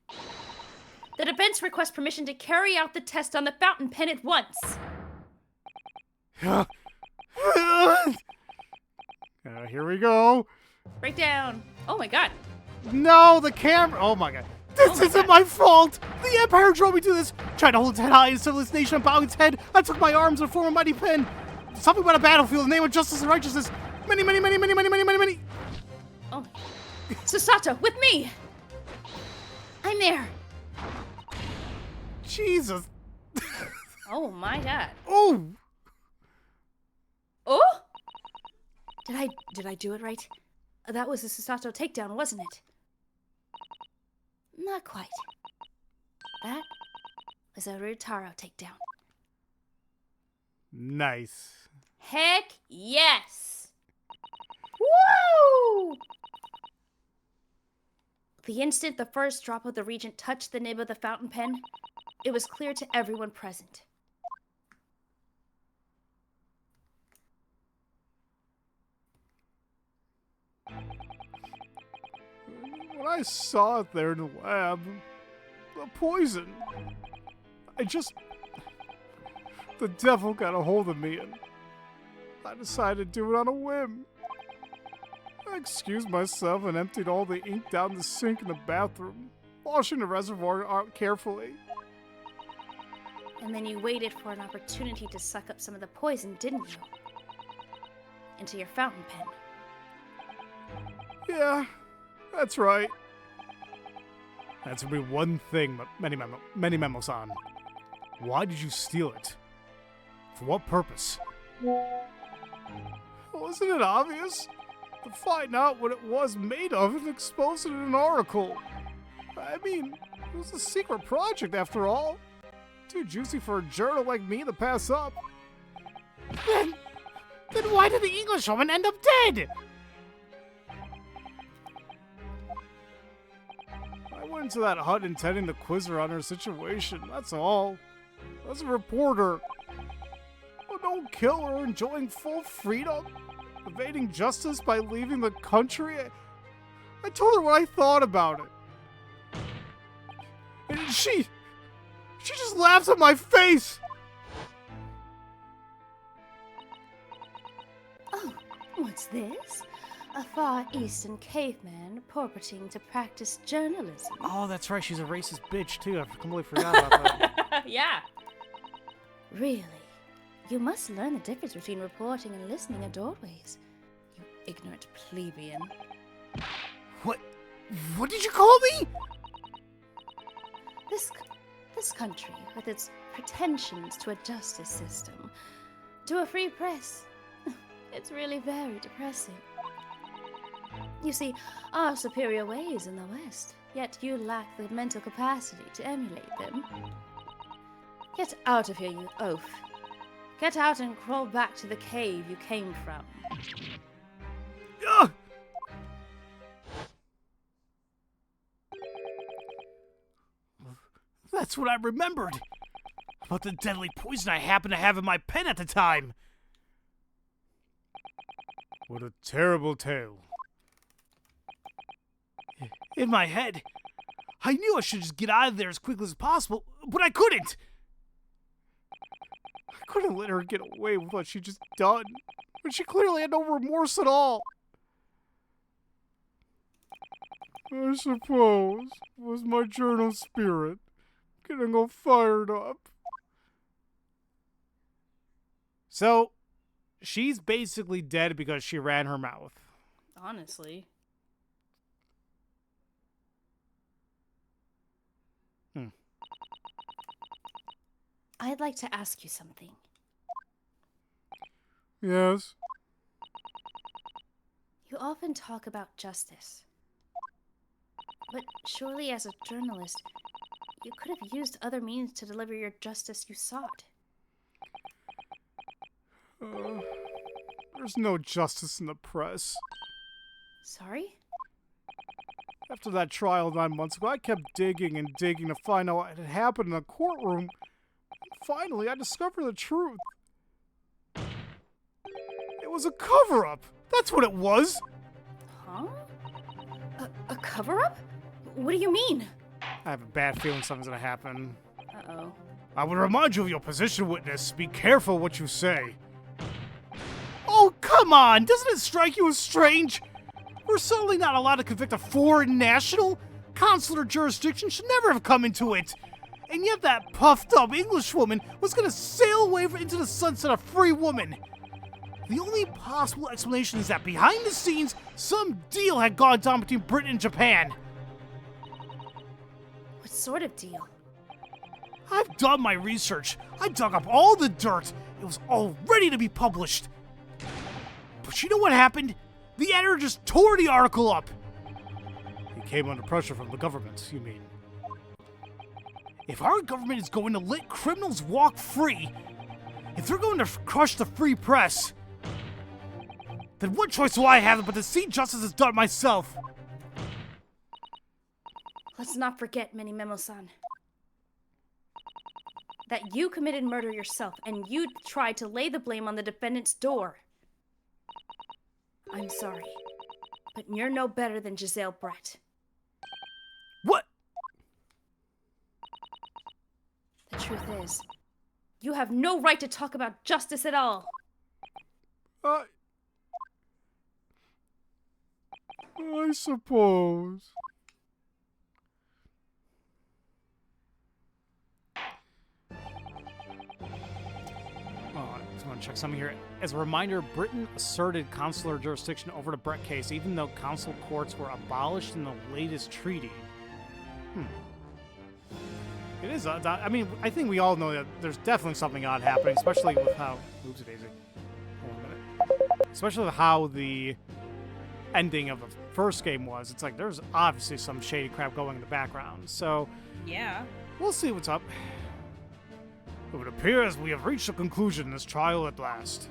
The defense requests permission to carry out the test on the fountain pen at once. Here we go. Breakdown. Oh my god. No, the camera. Oh my god. This isn't my fault. The Empire drove me to this. Tried to hold its head high in civilization and bow its head. I took my arms and formed a mighty pen. Something about a battlefield in the name of justice and righteousness. Many. Oh my. Susato, with me. I'm there. Jesus. Oh my god. Oh. Oh? Did I do it right? That was a Susato takedown, wasn't it? Not quite. That was a Ryutaro takedown. Nice. Heck yes! Woo! The instant the first drop of the Regent touched the nib of the fountain pen, it was clear to everyone present. When I saw it there in the lab, the poison, the devil got a hold of me and I decided to do it on a whim. I excused myself and emptied all the ink down the sink in the bathroom, washing the reservoir out carefully. And then you waited for an opportunity to suck up some of the poison, didn't you? Into your fountain pen. Yeah, that's right. Answer me one thing, many memos on. Why did you steal it? For what purpose? Well, isn't it obvious? To find out what it was made of and expose it in an article. I mean, it was a secret project after all. Too juicy for a journal like me to pass up. Then why did the Englishwoman end up dead? I went into that hut intending to quiz her on her situation, that's all. As a reporter. But don't kill her enjoying full freedom. Evading justice by leaving the country. I told her what I thought about it. And she just laughs at my face. Oh, what's this? A Far Eastern caveman purporting to practice journalism. Oh, that's right. She's a racist bitch, too. I completely forgot about that. Yeah. Really? You must learn the difference between reporting and listening at doorways. You ignorant plebeian. What did you call me? This country, with its pretensions to a justice system, to a free press, it's really very depressing. You see, our superior ways in the West, yet you lack the mental capacity to emulate them. Get out of here, you oaf. Get out and crawl back to the cave you came from. Ugh! That's what I remembered. About the deadly poison I happened to have in my pen at the time. What a terrible tale. In my head, I knew I should just get out of there as quickly as possible, but I couldn't. I couldn't let her get away with what she just done, when she clearly had no remorse at all. I suppose it was my journal spirit getting all fired up. So, she's basically dead because she ran her mouth. Honestly. I'd like to ask you something. Yes? You often talk about justice. But surely as a journalist, you could have used other means to deliver your justice you sought. There's no justice in the press. Sorry? After that trial 9 months ago, I kept digging and digging to find out what had happened in the courtroom. Finally, I discovered the truth. It was a cover-up. That's what it was. Huh? A cover-up? What do you mean? I have a bad feeling something's gonna happen. Uh-oh. I would remind you of your position, witness. Be careful what you say. Oh, come on! Doesn't it strike you as strange? We're certainly not allowed to convict a foreign national. Consular jurisdiction should never have come into it. And yet that puffed-up Englishwoman was gonna sail away into the sunset a free woman. The only possible explanation is that behind the scenes, some deal had gone down between Britain and Japan. What sort of deal? I've done my research. I dug up all the dirt. It was all ready to be published. But you know what happened? The editor just tore the article up. He came under pressure from the government, you mean? If our government is going to let criminals walk free, if they're going to crush the free press, then what choice do I have but to see justice is done myself? Let's not forget, Mini-Memo-san, that you committed murder yourself, and you tried to lay the blame on the defendant's door. I'm sorry, but you're no better than Giselle Brett. What? The truth is, you have no right to talk about justice at all. I suppose. I just want to check something here. As a reminder, Britain asserted consular jurisdiction over the Brett case, even though consular courts were abolished in the latest treaty. It is. I mean, I think we all know that there's definitely something odd happening, especially with how. Oops, Daisy. Hold on a minute. Especially with how the ending of the first game was. It's like there's obviously some shady crap going in the background. So Yeah. we'll see what's up. It would appear as we have reached a conclusion in this trial at last.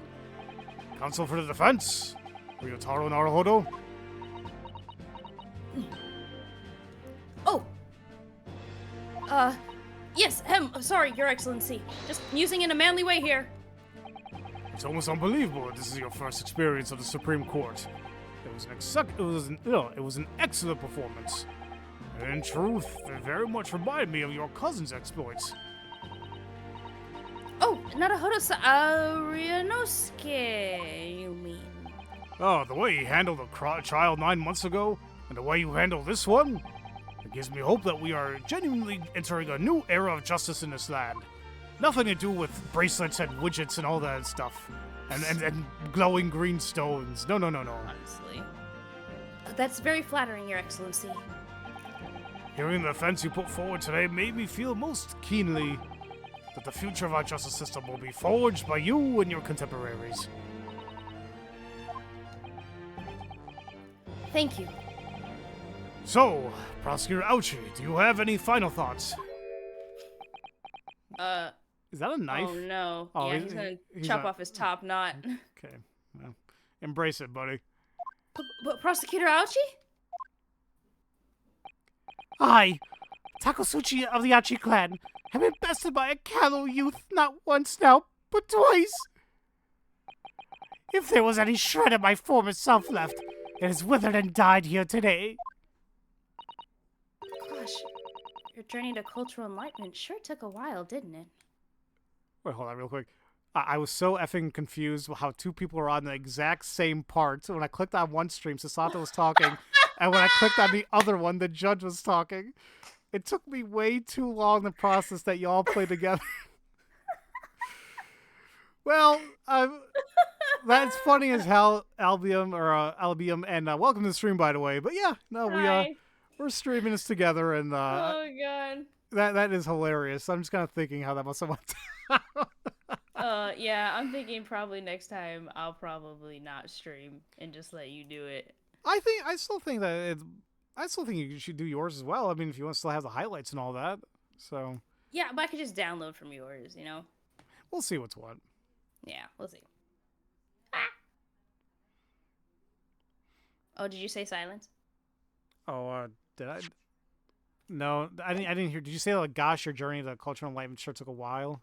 Counsel for the defense, Ryotaro Naruhodo. Oh! Yes, sorry, Your Excellency. Just musing in a manly way here. It's almost unbelievable that this is your first experience of the Supreme Court. It was an excellent performance. In truth, it very much reminded me of your cousin's exploits. Oh, Naruhodo-san, Ryunosuke, you mean? Oh, the way he handled the trial 9 months ago, and the way you handle this one, it gives me hope that we are genuinely entering a new era of justice in this land. Nothing to do with bracelets and widgets and all that stuff. And glowing green stones. No. Honestly. That's very flattering, Your Excellency. Hearing the defense you put forward today made me feel most keenly that the future of our justice system will be forged by you and your contemporaries. Thank you. So, Prosecutor Ouchi, do you have any final thoughts? Is that a knife? Oh no. Oh, yeah, he's gonna chop off his top knot. Okay, well, embrace it, buddy. But Prosecutor Aochi? I, Takasuchi of the Achi clan, have been bested by a callow youth not once now, but twice. If there was any shred of my former self left, it has withered and died here today. Gosh, your journey to cultural enlightenment sure took a while, didn't it? Wait, hold on real quick. I was so effing confused how two people were on the exact same part. When I clicked on one stream, Sasato was talking, and when I clicked on the other one, the judge was talking. It took me way too long to process that y'all played together. Well, that's funny as hell, Albium, and welcome to the stream, by the way. But yeah, no, we're streaming this together, and Oh god. that is hilarious. I'm just kind of thinking how that must have went down. Yeah, I'm thinking probably next time I'll probably not stream and just let you do it. I still think you should do yours as well. I mean, if you want to still have the highlights and all that. So Yeah, but I could just download from yours, you know? we'll see what's what. Yeah, we'll see. Ah! Oh, did you say silence? Oh, did I? No, I didn't hear. Did you say like, gosh, your journey to cultural enlightenment sure took a while?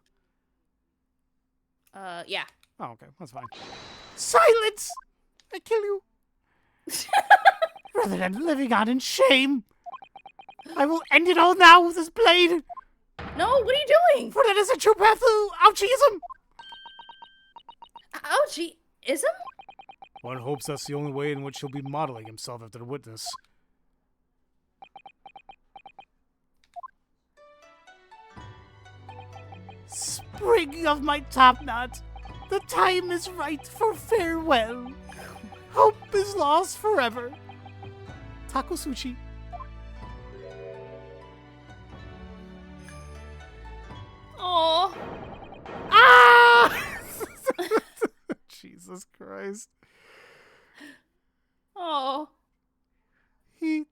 Yeah. Oh, okay, that's fine. Silence! I kill you. Rather than living on in shame. I will end it all now with this blade. No, what are you doing? For that is a true path to Ouchiism. Ouchie-ism? One hopes that's the only way in which he'll be modeling himself after the witness. Spring of my top knot, the time is right for farewell. Hope is lost forever. Takosuchi. Oh. Ah! Jesus Christ. Oh. He.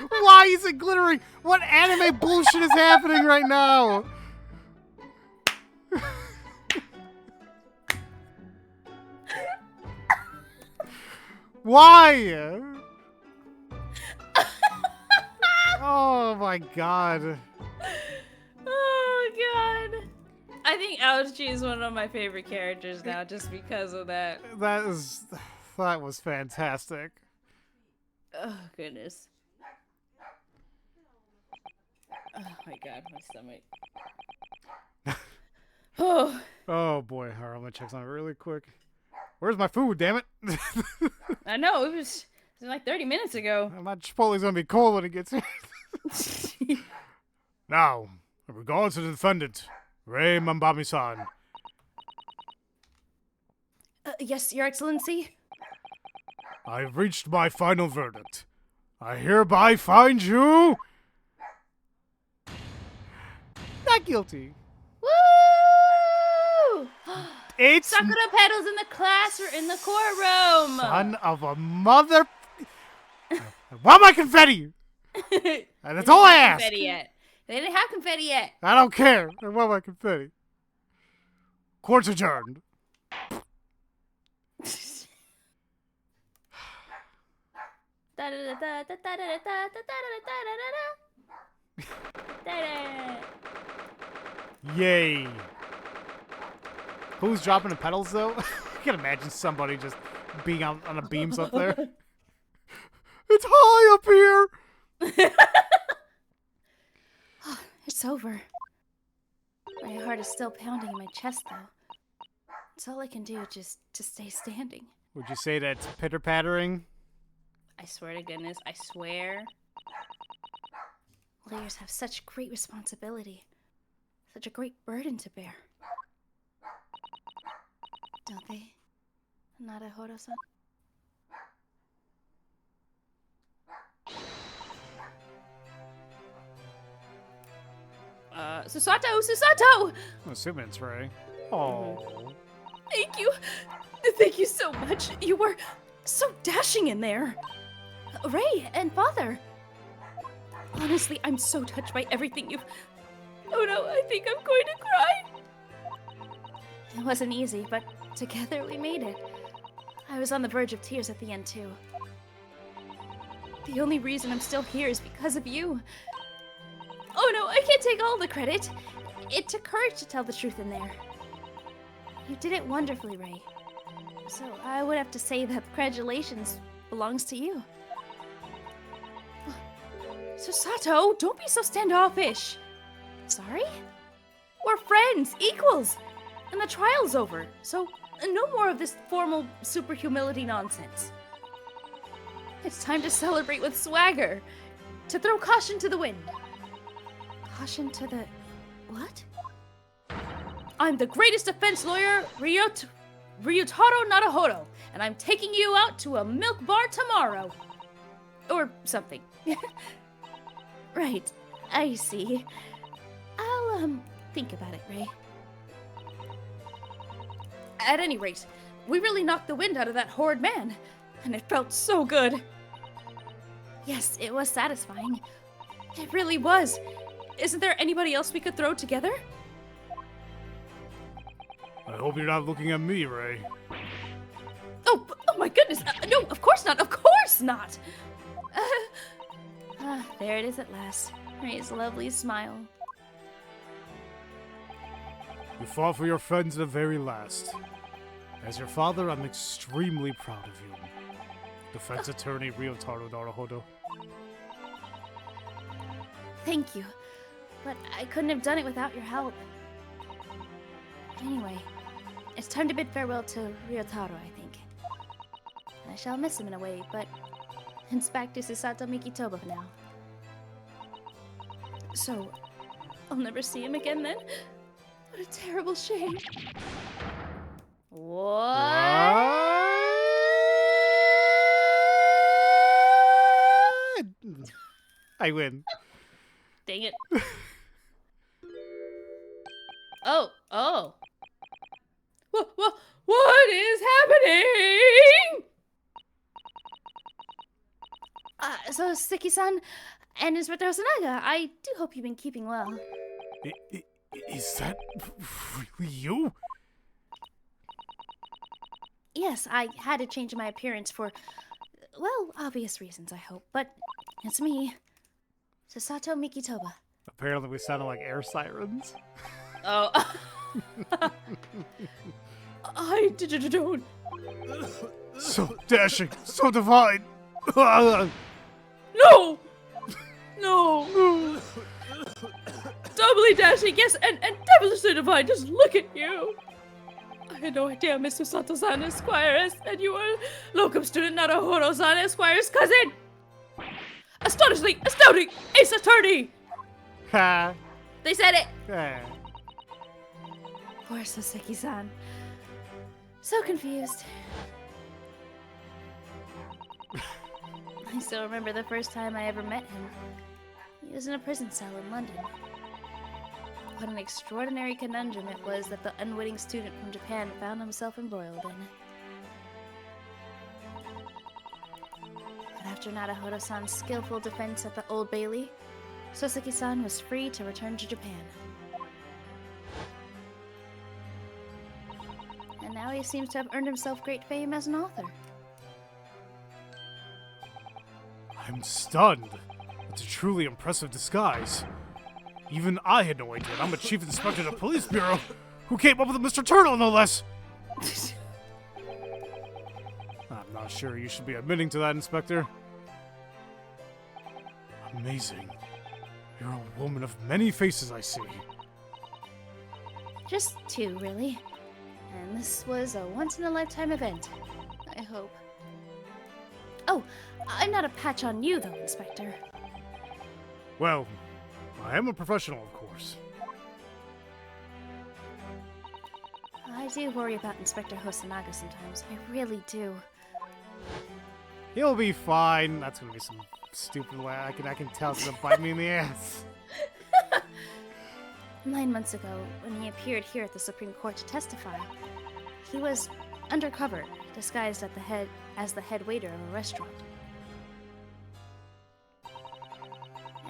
Why is it glittering? What anime bullshit is happening right now? Why? Oh my god. Oh god. I think Ouchie is one of my favorite characters now just because of that. That was fantastic. Oh goodness. Oh my god, my stomach. Oh. Oh boy, alright, I'm gonna check something really quick. Where's my food, damn it? I know, it was like 30 minutes ago. My Chipotle's gonna be cold when it gets here. Now, in regards to the defendant, Rei Mambami-san. Yes, Your Excellency? I've reached my final verdict. I hereby find you... not guilty. Woo! It's... Sakura petals in the class or in the courtroom. son of a mother... I want my confetti! And that's all I ask! Confetti yet. They didn't have confetti yet. I don't care. I want my confetti. Court's adjourned. Yay. Who's dropping the pedals, though? I can imagine somebody just being on the beams up there. It's high up here! It's over. My heart is still pounding in my chest, though. It's all I can do just to stay standing. Would you say that's pitter-pattering? I swear to goodness, I swear. Lawyers have such great responsibility. Such a great burden to bear. Don't they? Narahoro-san? Susato! Susato! I'm assuming it's Rei. Oh. Thank you! Thank you so much! You were so dashing in there! Rei and Father! Honestly, I'm so touched by everything you've... Oh no, I think I'm going to cry! It wasn't easy, but together we made it. I was on the verge of tears at the end, too. The only reason I'm still here is because of you. Oh no, I can't take all the credit. It took courage to tell the truth in there. You did it wonderfully, Rei. So I would have to say that congratulations belongs to you. Susato, don't be so standoffish. Sorry? We're friends, equals. And the trial's over, so no more of this formal super humility nonsense. It's time to celebrate with swagger. To throw caution to the wind. Caution to the... what? I'm the greatest defense lawyer, Ryutaro Naruhodo, and I'm taking you out to a milk bar tomorrow. Or something. Right, I see. I'll, think about it, Rei. At any rate, we really knocked the wind out of that horrid man, and it felt so good. Yes, it was satisfying. It really was. Isn't there anybody else we could throw together? I hope you're not looking at me, Rei. Oh my goodness! No, of course not! Of course not! There it is at last. Rei's lovely smile. You fought for your friends to the very last. As your father, I'm extremely proud of you. Defense Attorney Ryotaro Naruhodo. Thank you, but I couldn't have done it without your help. Anyway, it's time to bid farewell to Ryotaro, I think. I shall miss him in a way, but it's back to Susato Mikitoba now. So, I'll never see him again then? What a terrible shame. What? I win. Dang it. Oh. What is happening? So Seki-san and Inspector Hosonaga, I do hope you've been keeping well. Is that really you? Yes, I had to change my appearance for, well, obvious reasons, I hope. But it's me, Susato Mikitoba. Apparently we sounded like air sirens. Oh. I don't. So dashing, so divine. No! Doubly dashing, yes, and devilishly divine. Just look at you. I had no idea Mr. Sato-san Esquire's, and you were locum student Naruhodo-san Esquire's cousin. Astonishingly astounding ace attorney. Ha. They said it. Eh. Poor Soseki-san. So confused. I still remember the first time I ever met him. He was in a prison cell in London. What an extraordinary conundrum it was that the unwitting student from Japan found himself embroiled in. But after Naruhodo-san's skillful defense at the Old Bailey, Soseki-san was free to return to Japan. And now he seems to have earned himself great fame as an author. I'm stunned. It's a truly impressive disguise. Even I had no idea. I'm a chief inspector of the police bureau who came up with Mr. Turtle, no less. I'm not sure you should be admitting to that, Inspector. Amazing. You're a woman of many faces, I see. Just two, really. And this was a once-in-a-lifetime event. I hope. Oh, I'm not a patch on you, though, Inspector. Well, I am a professional, of course. I do worry about Inspector Hosonaga sometimes. I really do. He'll be fine. That's gonna be some stupid way. I can tell it's gonna bite me in the ass. 9 months ago, when he appeared here at the Supreme Court to testify, he was undercover, disguised as the head waiter of a restaurant.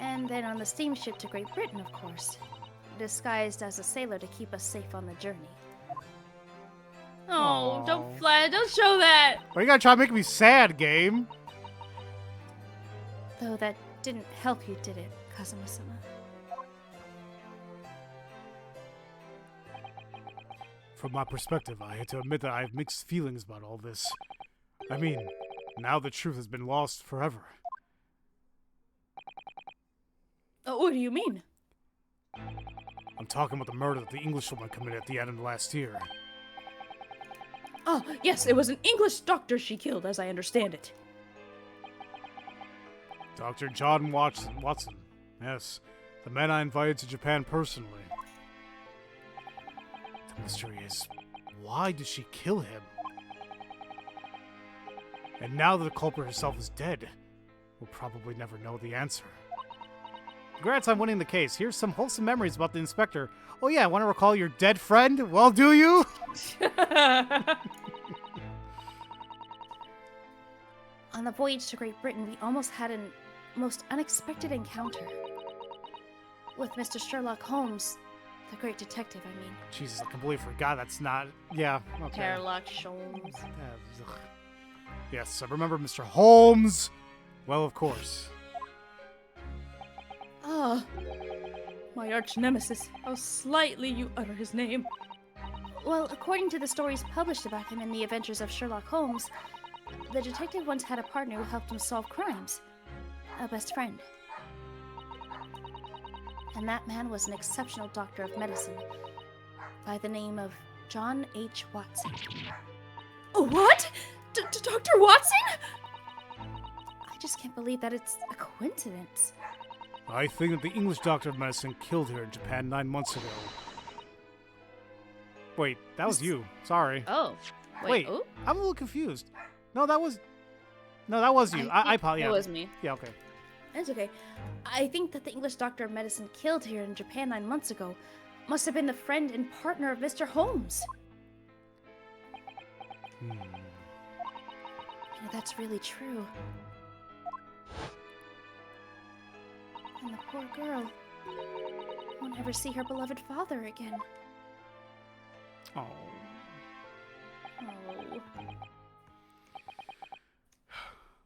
And then on the steamship to Great Britain, of course, disguised as a sailor to keep us safe on the journey. Oh, don't show that! Well, you gotta try to make me sad, game. Though that didn't help you, did it, Kazuma-sama? From my perspective, I had to admit that I have mixed feelings about all this. I mean, now the truth has been lost forever. What do you mean? I'm talking about the murder that the Englishwoman committed at the end of last year. Oh, yes, it was an English doctor she killed, as I understand it. Dr. John Watson. Yes, the man I invited to Japan personally. The mystery is, why did she kill him? And now that the culprit herself is dead, we'll probably never know the answer. Congrats on winning the case. Here's some wholesome memories about the inspector. Oh yeah, want to recall your dead friend? Well, do you? On the voyage to Great Britain, we almost had a most unexpected encounter. With Mr. Sherlock Holmes, the great detective, I mean. Jesus, I completely forgot that's not... Yeah, okay. Sherlock Holmes. Yes, I remember Mr. Holmes. Well, of course. Ah, my arch nemesis. How slightly you utter his name. Well, according to the stories published about him in the Adventures of Sherlock Holmes, The detective once had a partner who helped him solve crimes. A best friend. And that man was an exceptional doctor of medicine by the name of John H. Watson. What? Dr. Watson? I just can't believe that it's a coincidence. I think that the English doctor of medicine killed her in Japan 9 months ago. Wait, that was you. Sorry. Oh. Wait, oh? I'm a little confused. No, that was you. I apologize. It was me. Yeah, okay. That's okay. I think that the English doctor of medicine killed here in Japan 9 months ago must have been the friend and partner of Mr. Holmes. Hmm. And if that's really true. And the poor girl won't ever see her beloved father again. Oh. Oh.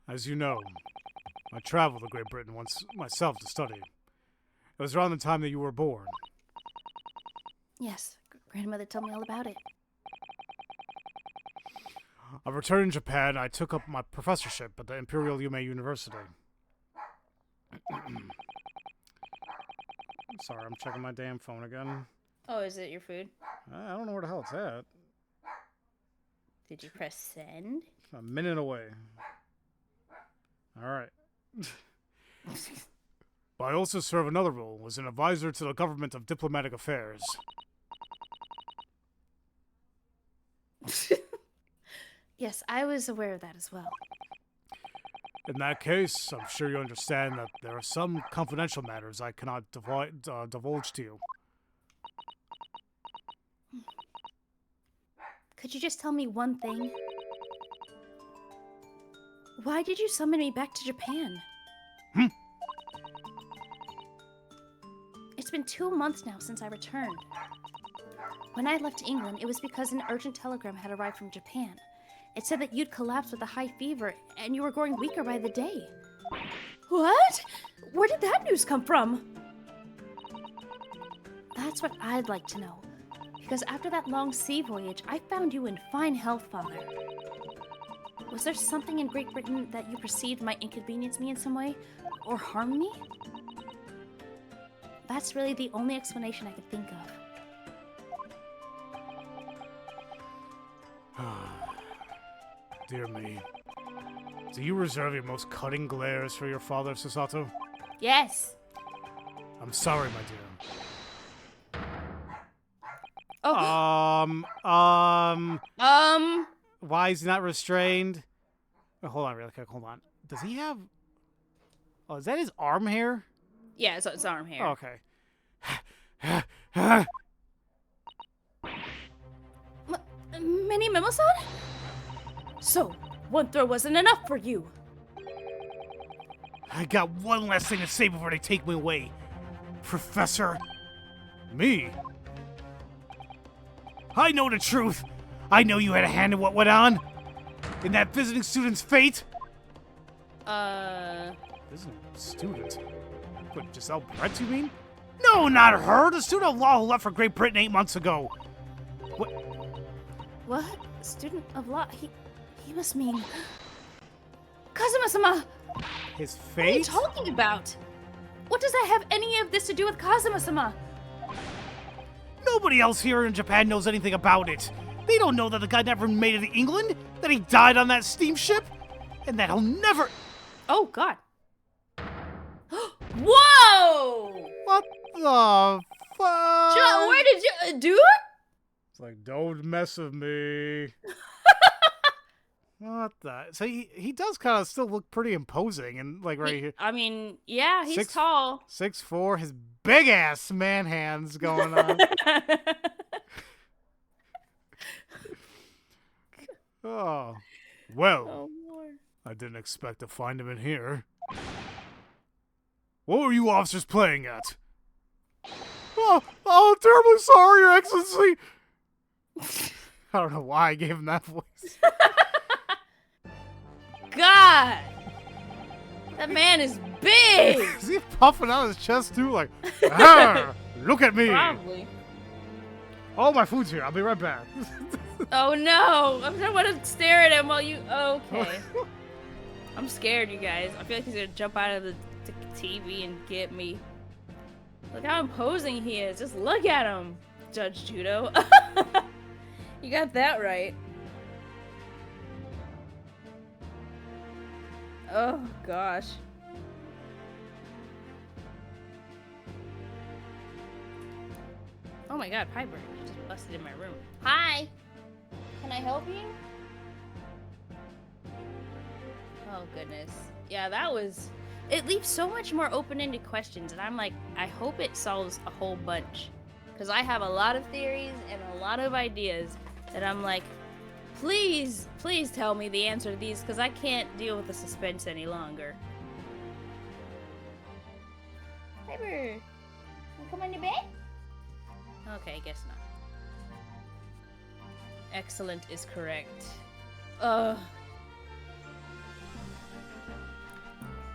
As you know, I traveled to Great Britain once myself to study. It was around the time that you were born. Yes, grandmother told me all about it. I returned in Japan. I took up my professorship at the Imperial Yume University. Sorry, I'm checking my damn phone again. Oh, is it your food? I don't know where the hell it's at. Did you press send? A minute away. Alright. But I also serve another role, was an advisor to the government of diplomatic affairs. Yes, I was aware of that as well. In that case, I'm sure you understand that there are some confidential matters I cannot divulge to you. Could you just tell me one thing? Why did you summon me back to Japan? It's been 2 months now since I returned. When I left England, it was because an urgent telegram had arrived from Japan. It said that you'd collapsed with a high fever, and you were growing weaker by the day. What? Where did that news come from? That's what I'd like to know. Because after that long sea voyage, I found you in fine health, Father. Was there something in Great Britain that you perceived might inconvenience me in some way? Or harm me? That's really the only explanation I could think of. Dear me. Do you reserve your most cutting glares for your father, Susato? Yes. I'm sorry, my dear. Oh. Why is he not restrained? Oh, hold on, really quick. Hold on. Does he have? Oh, is that his arm hair? Yeah, it's arm hair. Oh, okay. Mini Mimo-san? So, one throw wasn't enough for you. I got one last thing to say before they take me away. Professor. Me? I know the truth. I know you had a hand in what went on. In that visiting student's fate. Visiting student? What, Giselle Brett, you mean? No, not her. The student of law who left for Great Britain 8 months ago. What? Student of law? He must mean... Kazuma-sama! His What are you fate? talking about? What does that have any of this to do with Kazuma-sama? Nobody else here in Japan knows anything about it. They don't know that the guy never made it to England, that he died on that steamship, and that he'll never... Oh, God. Whoa! What the fuck? Where did you... do it? It's like, don't mess with me. What the... So he does kind of still look pretty imposing, and like right here. I mean, yeah, he's 6'4", tall. 6'4", his big ass man hands going on. Oh, well, Oh, Lord. I didn't expect to find him in here. What were you officers playing at? Oh, terribly sorry, Your Excellency. I don't know why I gave him that voice. God! That man is big! Is he puffing out his chest too? Like, "Arr, look at me. Probably. Oh, my food's here. I'll be right back. Oh no! I don't want to stare at him while you. Okay. I'm scared, you guys. I feel like he's gonna jump out of the TV and get me. Look how imposing he is. Just look at him, Judge Judo. You got that right. Oh gosh. Oh my god, Piper. You just busted in my room. Hi! Can I help you? Oh goodness. Yeah, that was... It leaves so much more open-ended questions, and I'm like, I hope it solves a whole bunch. Because I have a lot of theories and a lot of ideas that I'm like, please, please tell me the answer to these, because I can't deal with the suspense any longer. Piper, you come on your bed? Okay, guess not. Excellent is correct.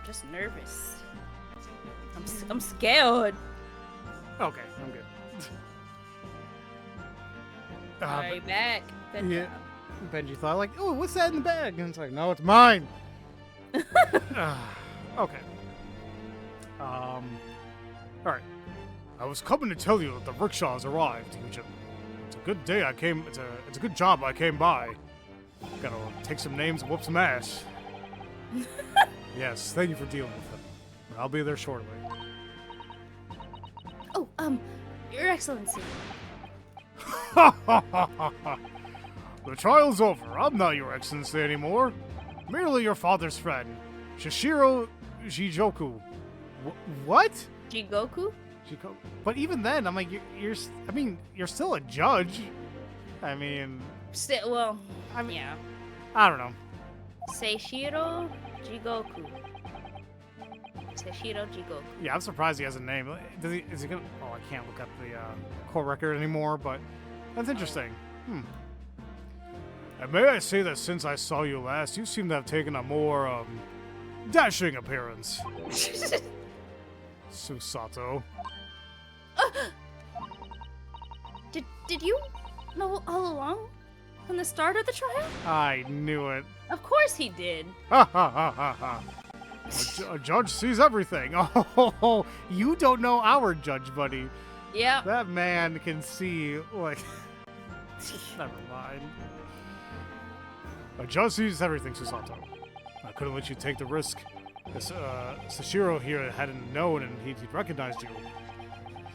Just nervous. I'm scared. Okay, I'm good. Are you back? Good yeah. job. Benji thought like, oh, what's that in the bag? And it's like, no, it's mine. Okay. All right. I was coming to tell you that the rickshaw has arrived. It's a good day I came. It's a good job I came by. Gotta take some names and whoop some ass. Yes, thank you for dealing with them. I'll be there shortly. Oh, Your Excellency. The trial's over. I'm not your excellency anymore. Merely your father's friend, Shishiro Jijoku. What? Jigoku? But even then, I'm like, you're still a judge. I mean, Well, I mean, yeah. I don't know. Seishiro Jigoku. Seishiro Jigoku. Yeah, I'm surprised he has a name. Is he gonna? Oh, I can't look up the court record anymore. But that's interesting. And may I say that since I saw you last, you seem to have taken a more dashing appearance. Susato. Did you know all along? From the start of the trial? I knew it. Of course he did. Ha ha ha ha ha. A judge sees everything. Oh, you don't know our judge, buddy. Yeah. That man can see, like... Never mind. A judge sees everything, Susato. I couldn't let you take the risk. This, Sashiro here hadn't known and he'd recognized you.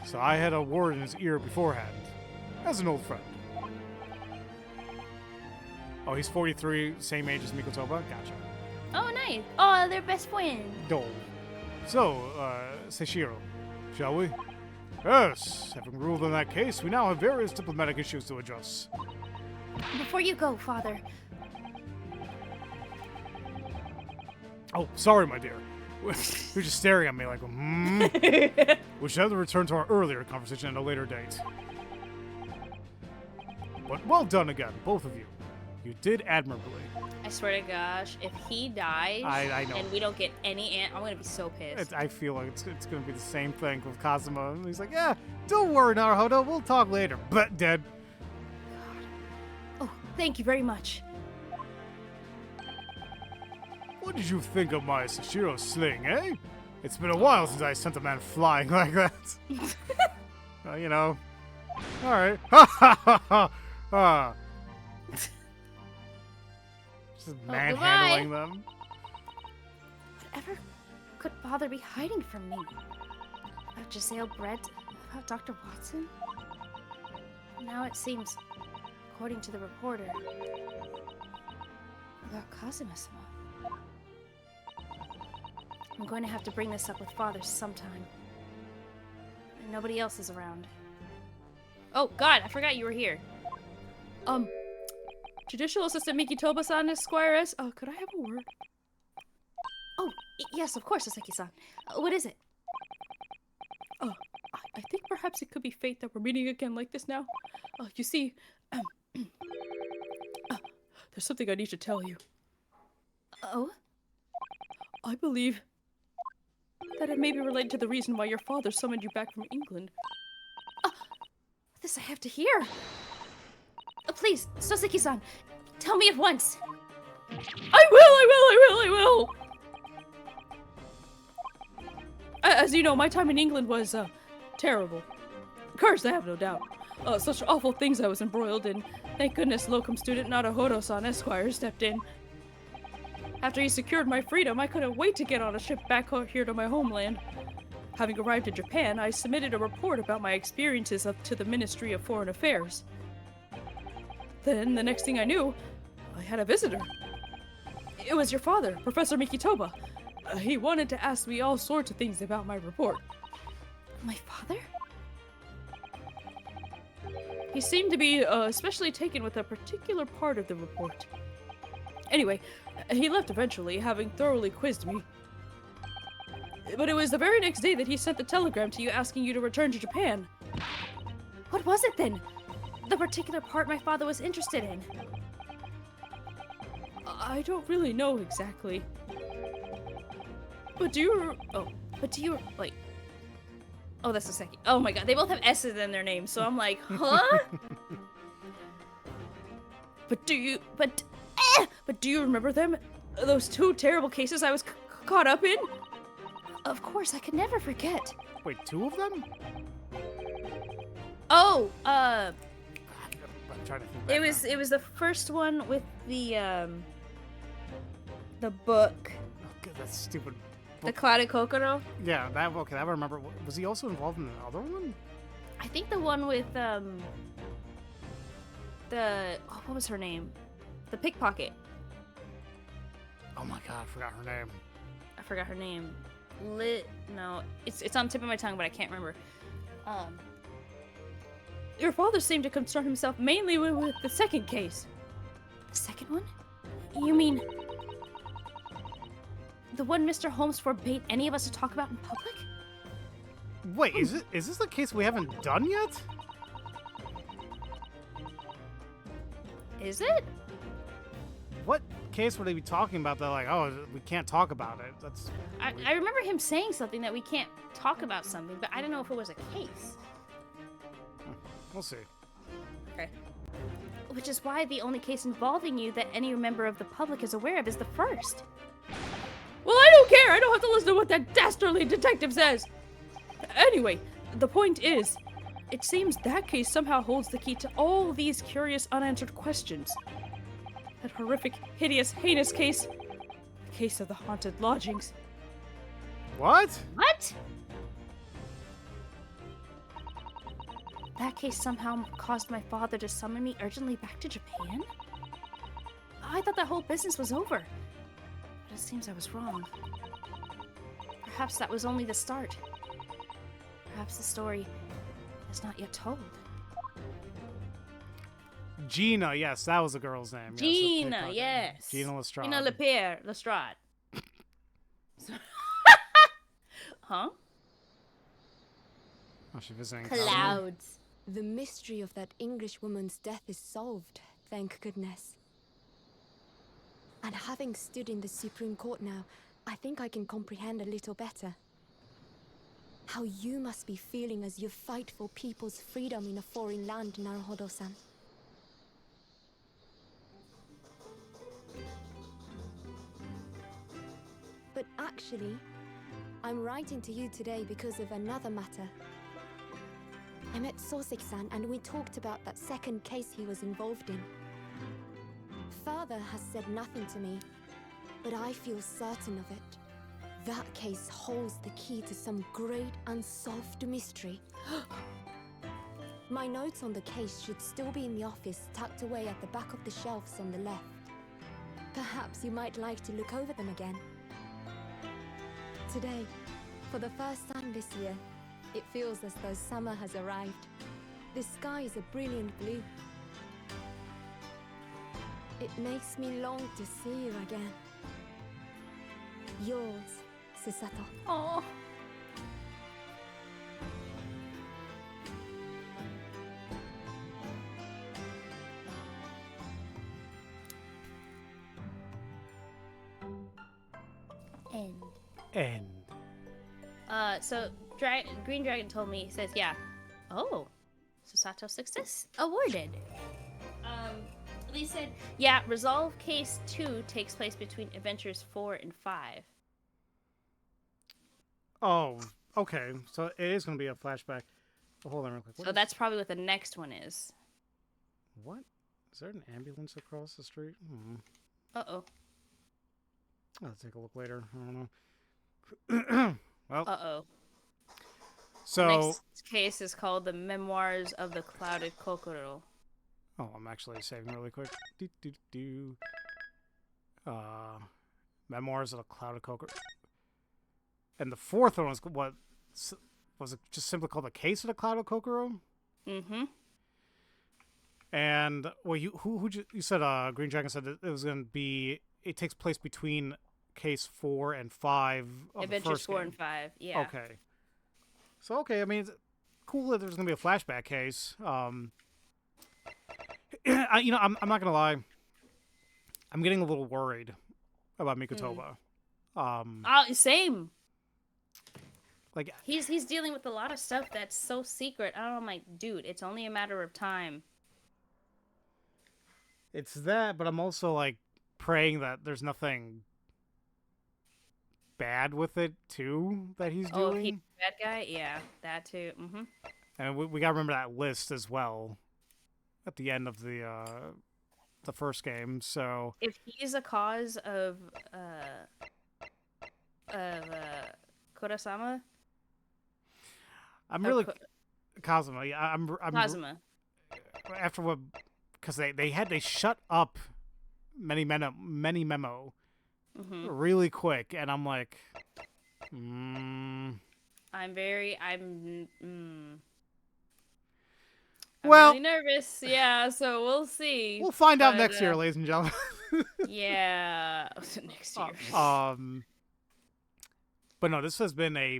So I had a word in his ear beforehand. As an old friend. Oh, he's 43, same age as Mikotoba? Gotcha. Oh, nice. Oh, they're best friends. Dole. So, Seishiro, shall we? Yes, having ruled on that case, we now have various diplomatic issues to address. Before you go, Father. Oh, sorry, my dear. You're just staring at me like, We should have to return to our earlier conversation at a later date. But well done again, both of you. You did admirably. I swear to gosh, if he dies I know. and we don't get any I'm gonna be so pissed. I feel like it's going to be the same thing with Kazuma. And he's like, yeah, don't worry, Naruhodo, we'll talk later. But dead. God. Oh, thank you very much. What did you think of my Sashiro sling, eh? It's been a while since I sent a man flying like that. You know. Alright. Ha ha ha ha! Just manhandling them. Whatever could Father be hiding from me? About Giselle Brett? About Dr. Watson? Now it seems, according to the reporter, about Kazuma-sama. I'm going to have to bring this up with Father sometime. And nobody else is around. Oh, God, I forgot you were here. Judicial Assistant Mikitoba-san, Esquire S. Could I have a word? Oh, yes, of course, Aseki-san. What is it? I think perhaps it could be fate that we're meeting again like this now. You see, there's something I need to tell you. Oh? I believe that it may be related to the reason why your father summoned you back from England. This I have to hear. Please, Soseki-san, tell me at once. I will. As you know, my time in England was, terrible. Cursed, I have no doubt. Such awful things I was embroiled in. Thank goodness locum student Naruhodo-san Esquire stepped in. After he secured my freedom, I couldn't wait to get on a ship back here to my homeland. Having arrived in Japan, I submitted a report about my experiences up to the Ministry of Foreign Affairs. Then, the next thing I knew, I had a visitor. It was your father, Professor Mikitoba. He wanted to ask me all sorts of things about my report. My father? He seemed to be especially taken with a particular part of the report. Anyway, he left eventually, having thoroughly quizzed me. But it was the very next day that he sent the telegram to you asking you to return to Japan. What was it then? The particular part my father was interested in? I don't really know exactly. But do you... Wait. Oh, that's the second. Oh my god, they both have S's in their names, so I'm like, huh? But do you remember them? Those two terrible cases I was caught up in? Of course, I could never forget. Wait, 2 of them? Oh, I'm trying to think back now. it was the first one with the book. Oh, God, that's stupid. The Clouded Kokoro? Yeah, that I remember. Was he also involved in the other one? I think the one with what was her name? The pickpocket. Oh my god, I forgot her name. I forgot her name. No, it's on the tip of my tongue, but I can't remember. Your father seemed to concern himself mainly with the second case. The second one? You mean the one Mr. Holmes forbade any of us to talk about in public? Wait, is this the case we haven't done yet? Is it? What case would they be talking about that, like, oh, we can't talk about it? That's I remember him saying something that we can't talk about something, but I don't know if it was a case. We'll see. Okay. Which is why the only case involving you that any member of the public is aware of is the first. Well, I don't care! I don't have to listen to what that dastardly detective says! Anyway, the point is, it seems that case somehow holds the key to all these curious unanswered questions. That horrific, hideous, heinous case. The case of the haunted lodgings. What? What? That case somehow caused my father to summon me urgently back to Japan? I thought that whole business was over. But it seems I was wrong. Perhaps that was only the start. Perhaps the story is not yet told. Gina, yes, that was the girl's name. Gina, yes. Gina Lestrade. Gina Lestrade. Huh? Oh, she's visiting. Clouds. The mystery of that English woman's death is solved, thank goodness. And having stood in the Supreme Court now, I think I can comprehend a little better. How you must be feeling as you fight for people's freedom in a foreign land, Naruhodo-san. But actually, I'm writing to you today because of another matter. I met Soseki-san and we talked about that second case he was involved in. Father has said nothing to me, but I feel certain of it. That case holds the key to some great unsolved mystery. My notes on the case should still be in the office, tucked away at the back of the shelves on the left. Perhaps you might like to look over them again. Today, for the first time this year, it feels as though summer has arrived. The sky is a brilliant blue. It makes me long to see you again. Yours, Susato. Oh. End. So Green Dragon told me, he says, yeah. Oh. So Sato success awarded. Lee said, yeah, Resolve Case 2 takes place between Adventures 4 and 5. Oh, okay. So it is going to be a flashback. Oh, hold on real quick. So that's probably what the next one is. What? Is there an ambulance across the street? Uh-oh. I'll take a look later. I don't know. Well, Uh-oh. so... The next case is called The Memoirs of the Clouded Kokoro. Oh, I'm actually saving really quick. Memoirs of the Clouded Kokoro. And the fourth one was what? Was it just simply called The Case of the Clouded Kokoro? Mm-hmm. And well, you said Green Dragon said that it was going to be. It takes place between Case 4 and 5 of Adventures the first 4 game. and 5. Yeah. Okay. So okay, I mean, it's cool that there's going to be a flashback case. I'm not gonna lie. I'm getting a little worried about Mikotoba. Oh, same. Like He's dealing with a lot of stuff that's so secret. I don't know, I'm like, dude, it's only a matter of time. it's that, but I'm also like praying that there's nothing bad with it too that he's Oh, doing. he's a bad guy? Yeah, that too. Mm-hmm. And we gotta remember that list as well at the end of the first game. So If he's a cause of Kurosama, I'm Or really Ko- Kazuma. Yeah, I'm Kazuma. after what, because they shut up many memo Mm-hmm. really quick, and I'm like, I'm well, really nervous. Yeah, so we'll see. we'll find out But, next year, ladies and gentlemen. Yeah, next year. But no, this has been a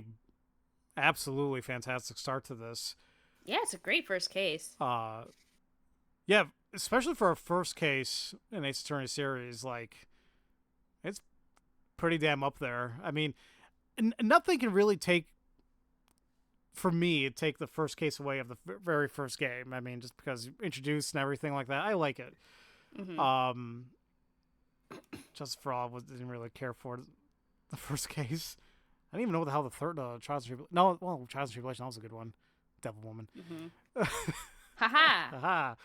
absolutely fantastic start to this. Yeah, it's a great first case. Yeah, especially for a first case in Ace Attorney series, like it's pretty damn up there. I mean, nothing can really take the first case away of the very first game. I mean, just because introduced and everything like that, I like it. Mm-hmm. Just for all, didn't really care for the first case. I didn't even know what the hell the third Trials and Tribulations. No, well, Trials and Tribulations, that was a good one. Devil Woman. Mm-hmm. Haha.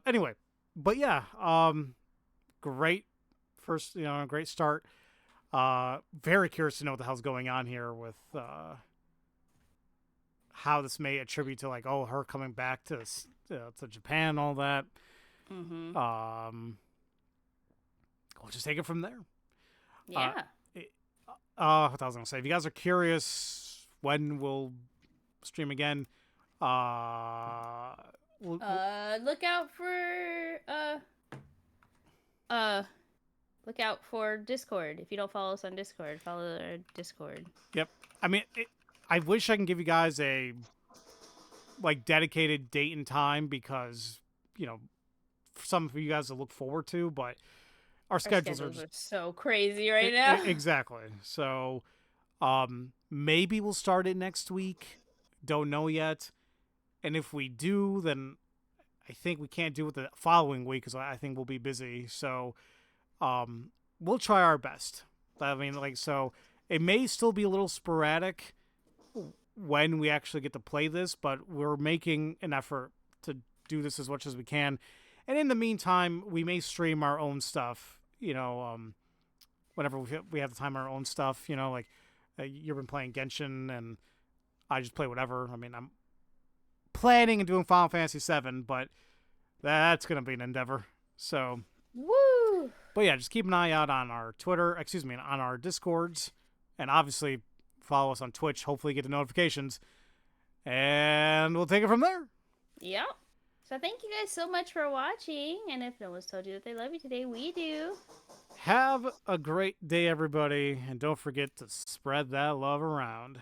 Anyway, but yeah, great first, great start. Very curious to know what the hell's going on here with how this may attribute to like, oh, her coming back to Japan and all that. Mm-hmm. We'll just take it from there. Yeah. What I was gonna say, if you guys are curious when we'll stream again, Look out for Discord. If you don't follow us on Discord, follow our Discord. Yep. I mean, I wish I can give you guys a like dedicated date and time because for some of you guys to look forward to, but our schedules are so crazy right now. Exactly. So, maybe we'll start it next week. Don't know yet. And if we do, then I think we can't do it the following week because I think we'll be busy. So, we'll try our best. I mean, so it may still be a little sporadic when we actually get to play this, but we're making an effort to do this as much as we can. And in the meantime, we may stream our own stuff, whenever we have the time, our own stuff, like you've been playing Genshin and I just play whatever. I mean, I'm planning and doing Final Fantasy VII, but that's going to be an endeavor. So, woo! But yeah, just keep an eye out on our on our Discords, and obviously follow us on Twitch. Hopefully get the notifications, and we'll take it from there. Yep. So thank you guys so much for watching, and if no one's told you that they love you today, we do. Have a great day, everybody, and don't forget to spread that love around.